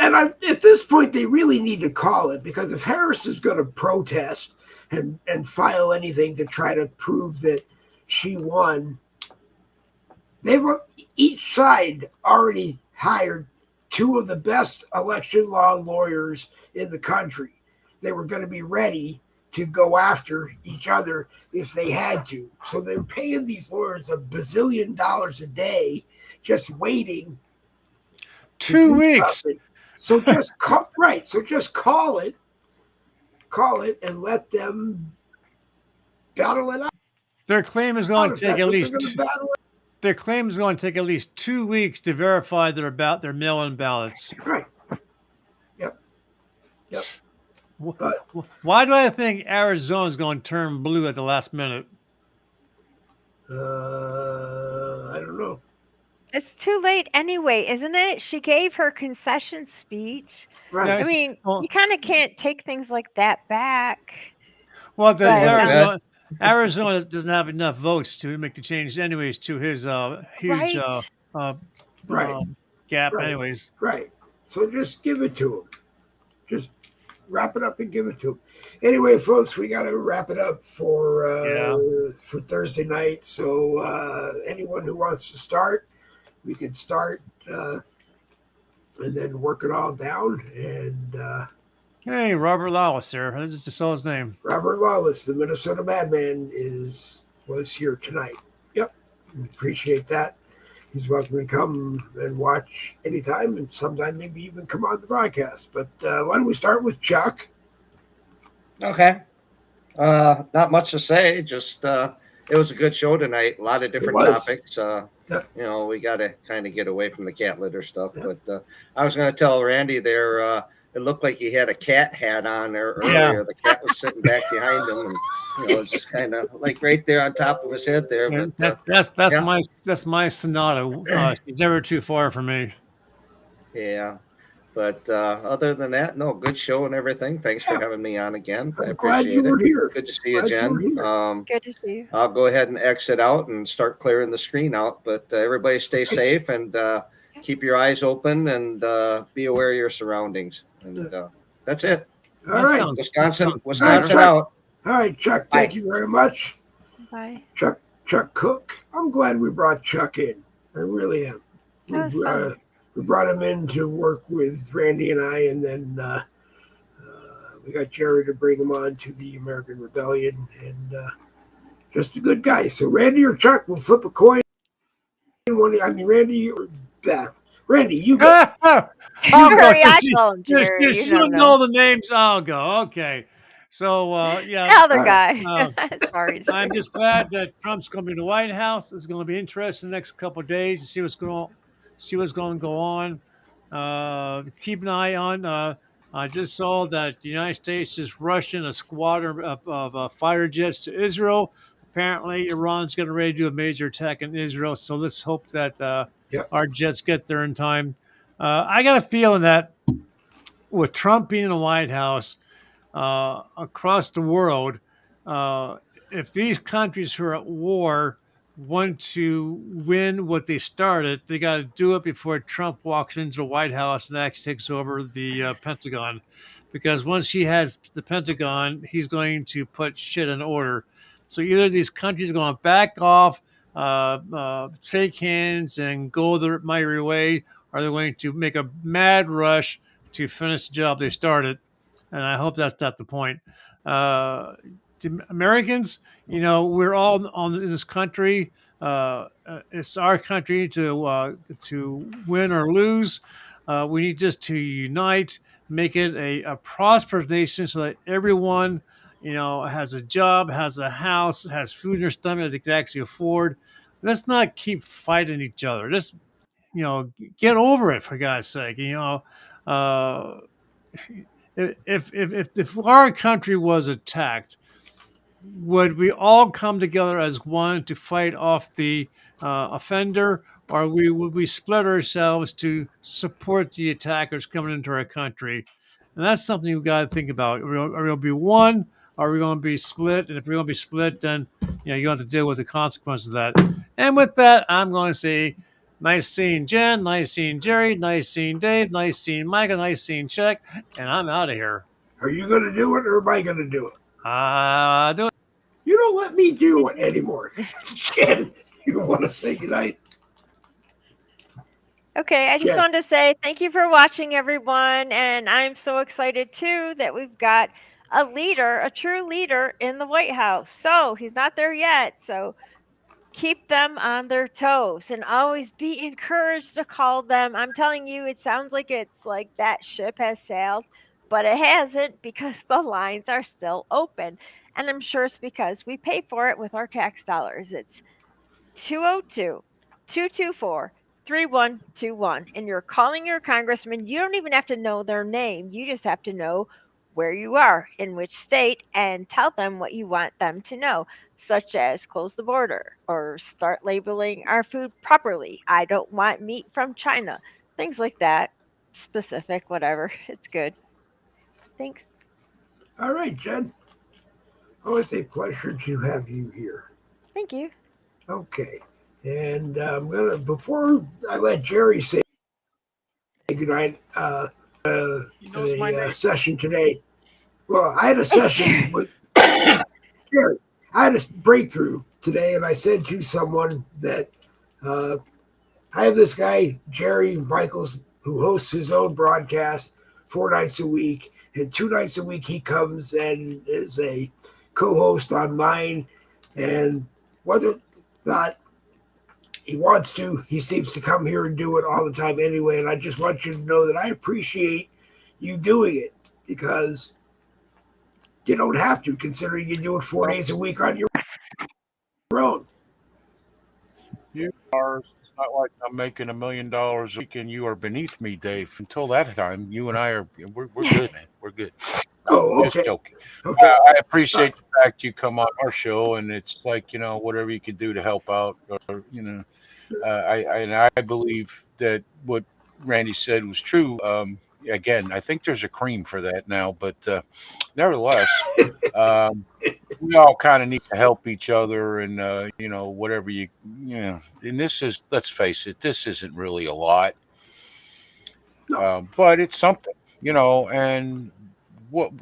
At this point, they really need to call it, because if Harris is going to protest and file anything to try to prove that she won, each side already hired two of the best election law lawyers in the country. They were going to be ready to go after each other if they had to. So they're paying these lawyers $1 bazillion a day, just waiting. 2 weeks. Something. So just call it, and let them battle it out. Their claim is going to If take that's at what least. they're gonna battle it. Their claim is going to take at least 2 weeks to verify their mail-in ballots. Right. Yep. But Why do I think Arizona is going to turn blue at the last minute? I don't know. It's too late anyway, isn't it? She gave her concession speech. Right. I mean, Well- you kind of can't take things like that back. Well, But, Arizona doesn't have enough votes to make the change, anyways, to his huge Right. gap, Right. anyways. Right. So just give it to him. Just wrap it up and give it to him. Anyway, folks, we got to wrap it up for Thursday night. So anyone who wants to start, we can start and then work it all down. And Hey, Robert Lawless there. I just saw his name. Robert Lawless, the Minnesota Madman, was here tonight. Yep. Appreciate that. He's welcome to come and watch anytime, and sometime maybe even come on the broadcast. But why don't we start with Chuck? Okay. Not much to say. Just it was a good show tonight. A lot of different topics. You know, we got to kind of get away from the cat litter stuff. Yeah. But I was going to tell Randy there. It looked like he had a cat hat on there earlier. Yeah. The cat was sitting back behind him, and just kind of like right there on top of his head there. But That's my Sonata. She's never too far from me. yeah. But other than that, no, good show and everything. Thanks for having me on again. I I'm glad you appreciate were it. here. Good to see you, Glad you Jen. were here. Good to see you. I'll go ahead and exit out and start clearing the screen out. But everybody stay safe and keep your eyes open and be aware of your surroundings. And that's it. All right. Wisconsin better. out. All right, Chuck, thank you very much. Bye. Chuck Cook. I'm glad we brought Chuck in. I really am. That was fun. We brought him in to work with Randy and I, and then we got Jerry to bring him on to the American Rebellion, and just a good guy. So Randy or Chuck, we'll flip a coin. Randy or Beth. Randy, you go. Hurry, I call him Jerry. You don't know the names. I'll go. Okay. So, The other All guy. Sorry. I'm just glad that Trump's going to be in the White House. It's going to be interesting the next couple of days to see what's going to go on. Keep an eye on. I just saw that the United States is rushing a squadron of fighter jets to Israel. Apparently, Iran's getting ready to do a major attack in Israel. So let's hope that our jets get there in time. I got a feeling that with Trump being in the White House, across the world, if these countries who are at war want to win what they started, they got to do it before Trump walks into the White House and actually takes over the Pentagon. Because once he has the Pentagon, he's going to put shit in order. So either these countries are going to back off, shake hands, and go their merry way, or they're going to make a mad rush to finish the job they started. And I hope that's not the point. To Americans, we're all in this country. It's our country to win or lose. We need just to unite, make it a prosperous nation so that everyone, has a job, has a house, has food in their stomach that they can actually afford. Let's not keep fighting each other. Just, get over it, for God's sake. If our country was attacked, would we all come together as one to fight off the offender, or would we split ourselves to support the attackers coming into our country? And that's something we've got to think about. Are we going to be one? Or are we going to be split? And if we're going to be split, then you have to deal with the consequences of that. And with that, I'm going to say, nice seeing Jen, nice seeing Jerry, nice seeing Dave, nice seeing Micah, nice seeing Chuck, and I'm out of here. Are you going to do it, or am I going to do it? Do it. You don't let me do it anymore. Jen, you want to say goodnight? Okay, I just Jen. wanted to say thank you for watching, everyone. And I'm so excited too that we've got a leader, a true leader in the White House. So he's not there yet. So keep them on their toes and always be encouraged to call them. I'm telling you, it sounds like it's like that ship has sailed, but it hasn't because the lines are still open. And I'm sure it's because we pay for it with our tax dollars. It's 202 224 3121. And you're calling your congressman. You don't even have to know their name. You just have to know where you are, in which state, and tell them what you want them to know, such as close the border or start labeling our food properly. I don't want meat from China. Things like that. Specific, whatever. It's good. Thanks. All right, Jen. Always a pleasure to have you here. Thank you. Okay. And I'm going to, before I let Jerry say goodnight, the session today. Well, I had a session with Jerry. I had a breakthrough today, and I said to someone that I have this guy, Jerry Michaels, who hosts his own broadcast 4 nights a week. And 2 nights a week, he comes and is a co host on mine. And whether or not he wants to, he seems to come here and do it all the time anyway. And I just want you to know that I appreciate you doing it because you don't have to, considering you do it 4 days a week on your own. You are. It's not like I'm making $1 million a week and you are beneath me, Dave. Until that time, you and I we're good, man. We're good. Oh, Just okay. joking. Okay. I appreciate the fact you come on our show, and it's like whatever you can do to help out, or I believe that what Randy said was true. Again, I think there's a cream for that now, but nevertheless, we all kind of need to help each other, and whatever And this is, let's face it, this isn't really a lot, but it's something, and what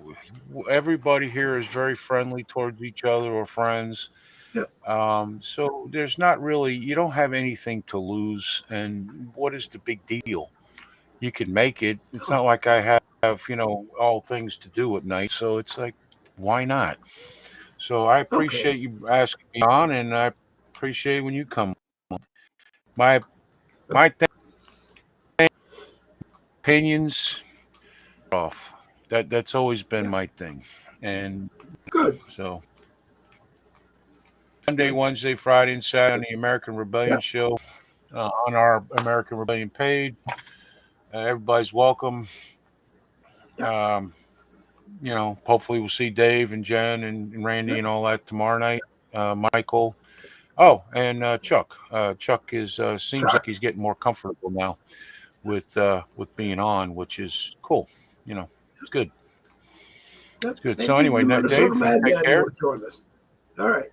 everybody here is very friendly towards each other or friends. So there's not really, you don't have anything to lose, and what is the big deal? You can make it. It's not like I have all things to do at night, so it's like, why not? So I appreciate you asking me on, and I appreciate when you come on. My opinions off. That's always been my thing, and Good. so Monday, Wednesday, Friday, and Saturday on the American Rebellion show on our American Rebellion page. Everybody's welcome. Hopefully we'll see Dave and Jen and Randy and all that tomorrow night. Michael. Oh, and Chuck. Chuck seems like he's getting more comfortable now with being on, which is cool. It's good. It's good. So anyway, Dave, take care. All right.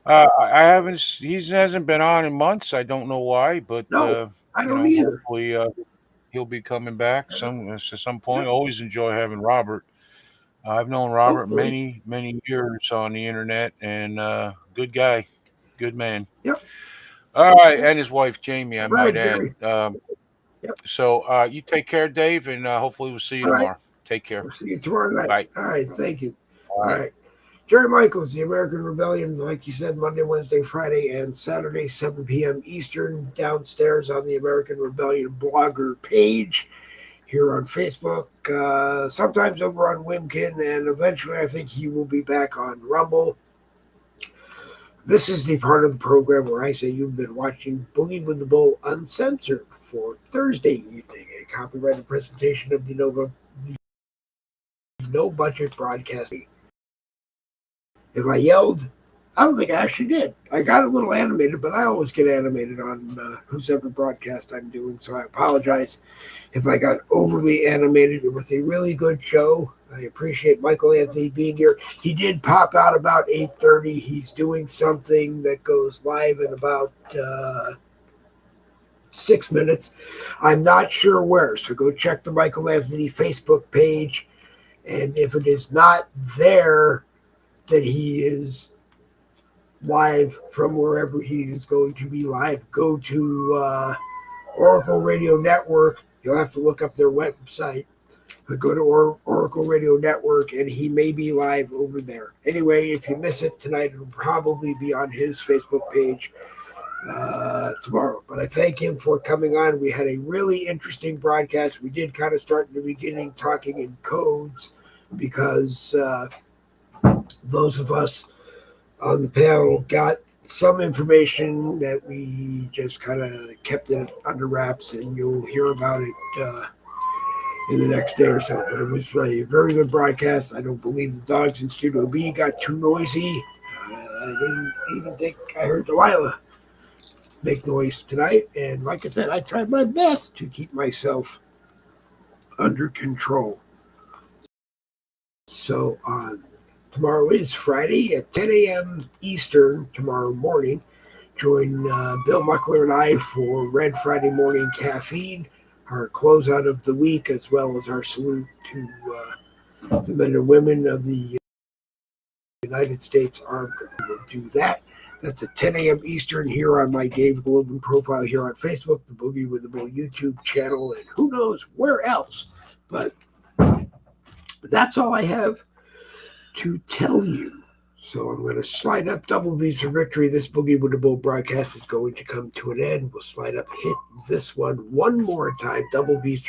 I haven't. He hasn't been on in months. I don't know why, but no, I don't either. Hopefully, he'll be coming back at some point. Yeah. Always enjoy having Robert. I've known Robert many years on the internet, and good guy, good man. Yep. All right, and his wife Jamie, I might add. Yep. So you take care, Dave, and hopefully we'll see you tomorrow. Right. Take care. We'll see you tomorrow night. Bye. All right, thank you. All right. Jerry Michaels, the American Rebellion, like you said, Monday, Wednesday, Friday, and Saturday, 7 p.m. Eastern, downstairs on the American Rebellion blogger page here on Facebook, sometimes over on Wimkin, and eventually I think he will be back on Rumble. This is the part of the program where I say you've been watching Boogie with the Bull Uncensored for Thursday evening, a copyrighted presentation of the No Budget Broadcasting. If I yelled, I don't think I actually did. I got a little animated, but I always get animated on whoever broadcast I'm doing, so I apologize if I got overly animated. It was a really good show. I appreciate Michael Anthony being here. He did pop out about 8:30. He's doing something that goes live in about 6 minutes. I'm not sure where, so go check the Michael Anthony Facebook page, and if it is not there, that he is live from wherever he is going to be live, go to Oracle Radio Network. You'll have to look up their website. But go to Oracle Radio Network, and he may be live over there. Anyway, if you miss it tonight, it'll probably be on his Facebook page tomorrow. But I thank him for coming on. We had a really interesting broadcast. We did kind of start in the beginning talking in codes because those of us on the panel got some information that we just kind of kept it under wraps, and you'll hear about it in the next day or so. But it was a very good broadcast. I don't believe the dogs in Studio B got too noisy. I didn't even think I heard Delilah make noise tonight. And like I said, I tried my best to keep myself under control. So tomorrow is Friday at 10 a.m. Eastern tomorrow morning. Join Bill Muckler and I for Red Friday Morning Caffeine, our closeout of the week, as well as our salute to the men and women of the United States Armed. We'll do that. That's at 10 a.m. Eastern here on my Dave Globin profile here on Facebook, the Boogie with the Bull YouTube channel, and who knows where else. But that's all I have to tell you. So I'm going to slide up Double V's for victory. This Boogie with the Bull broadcast is going to come to an end. We'll slide up, hit this one more time. Double V's for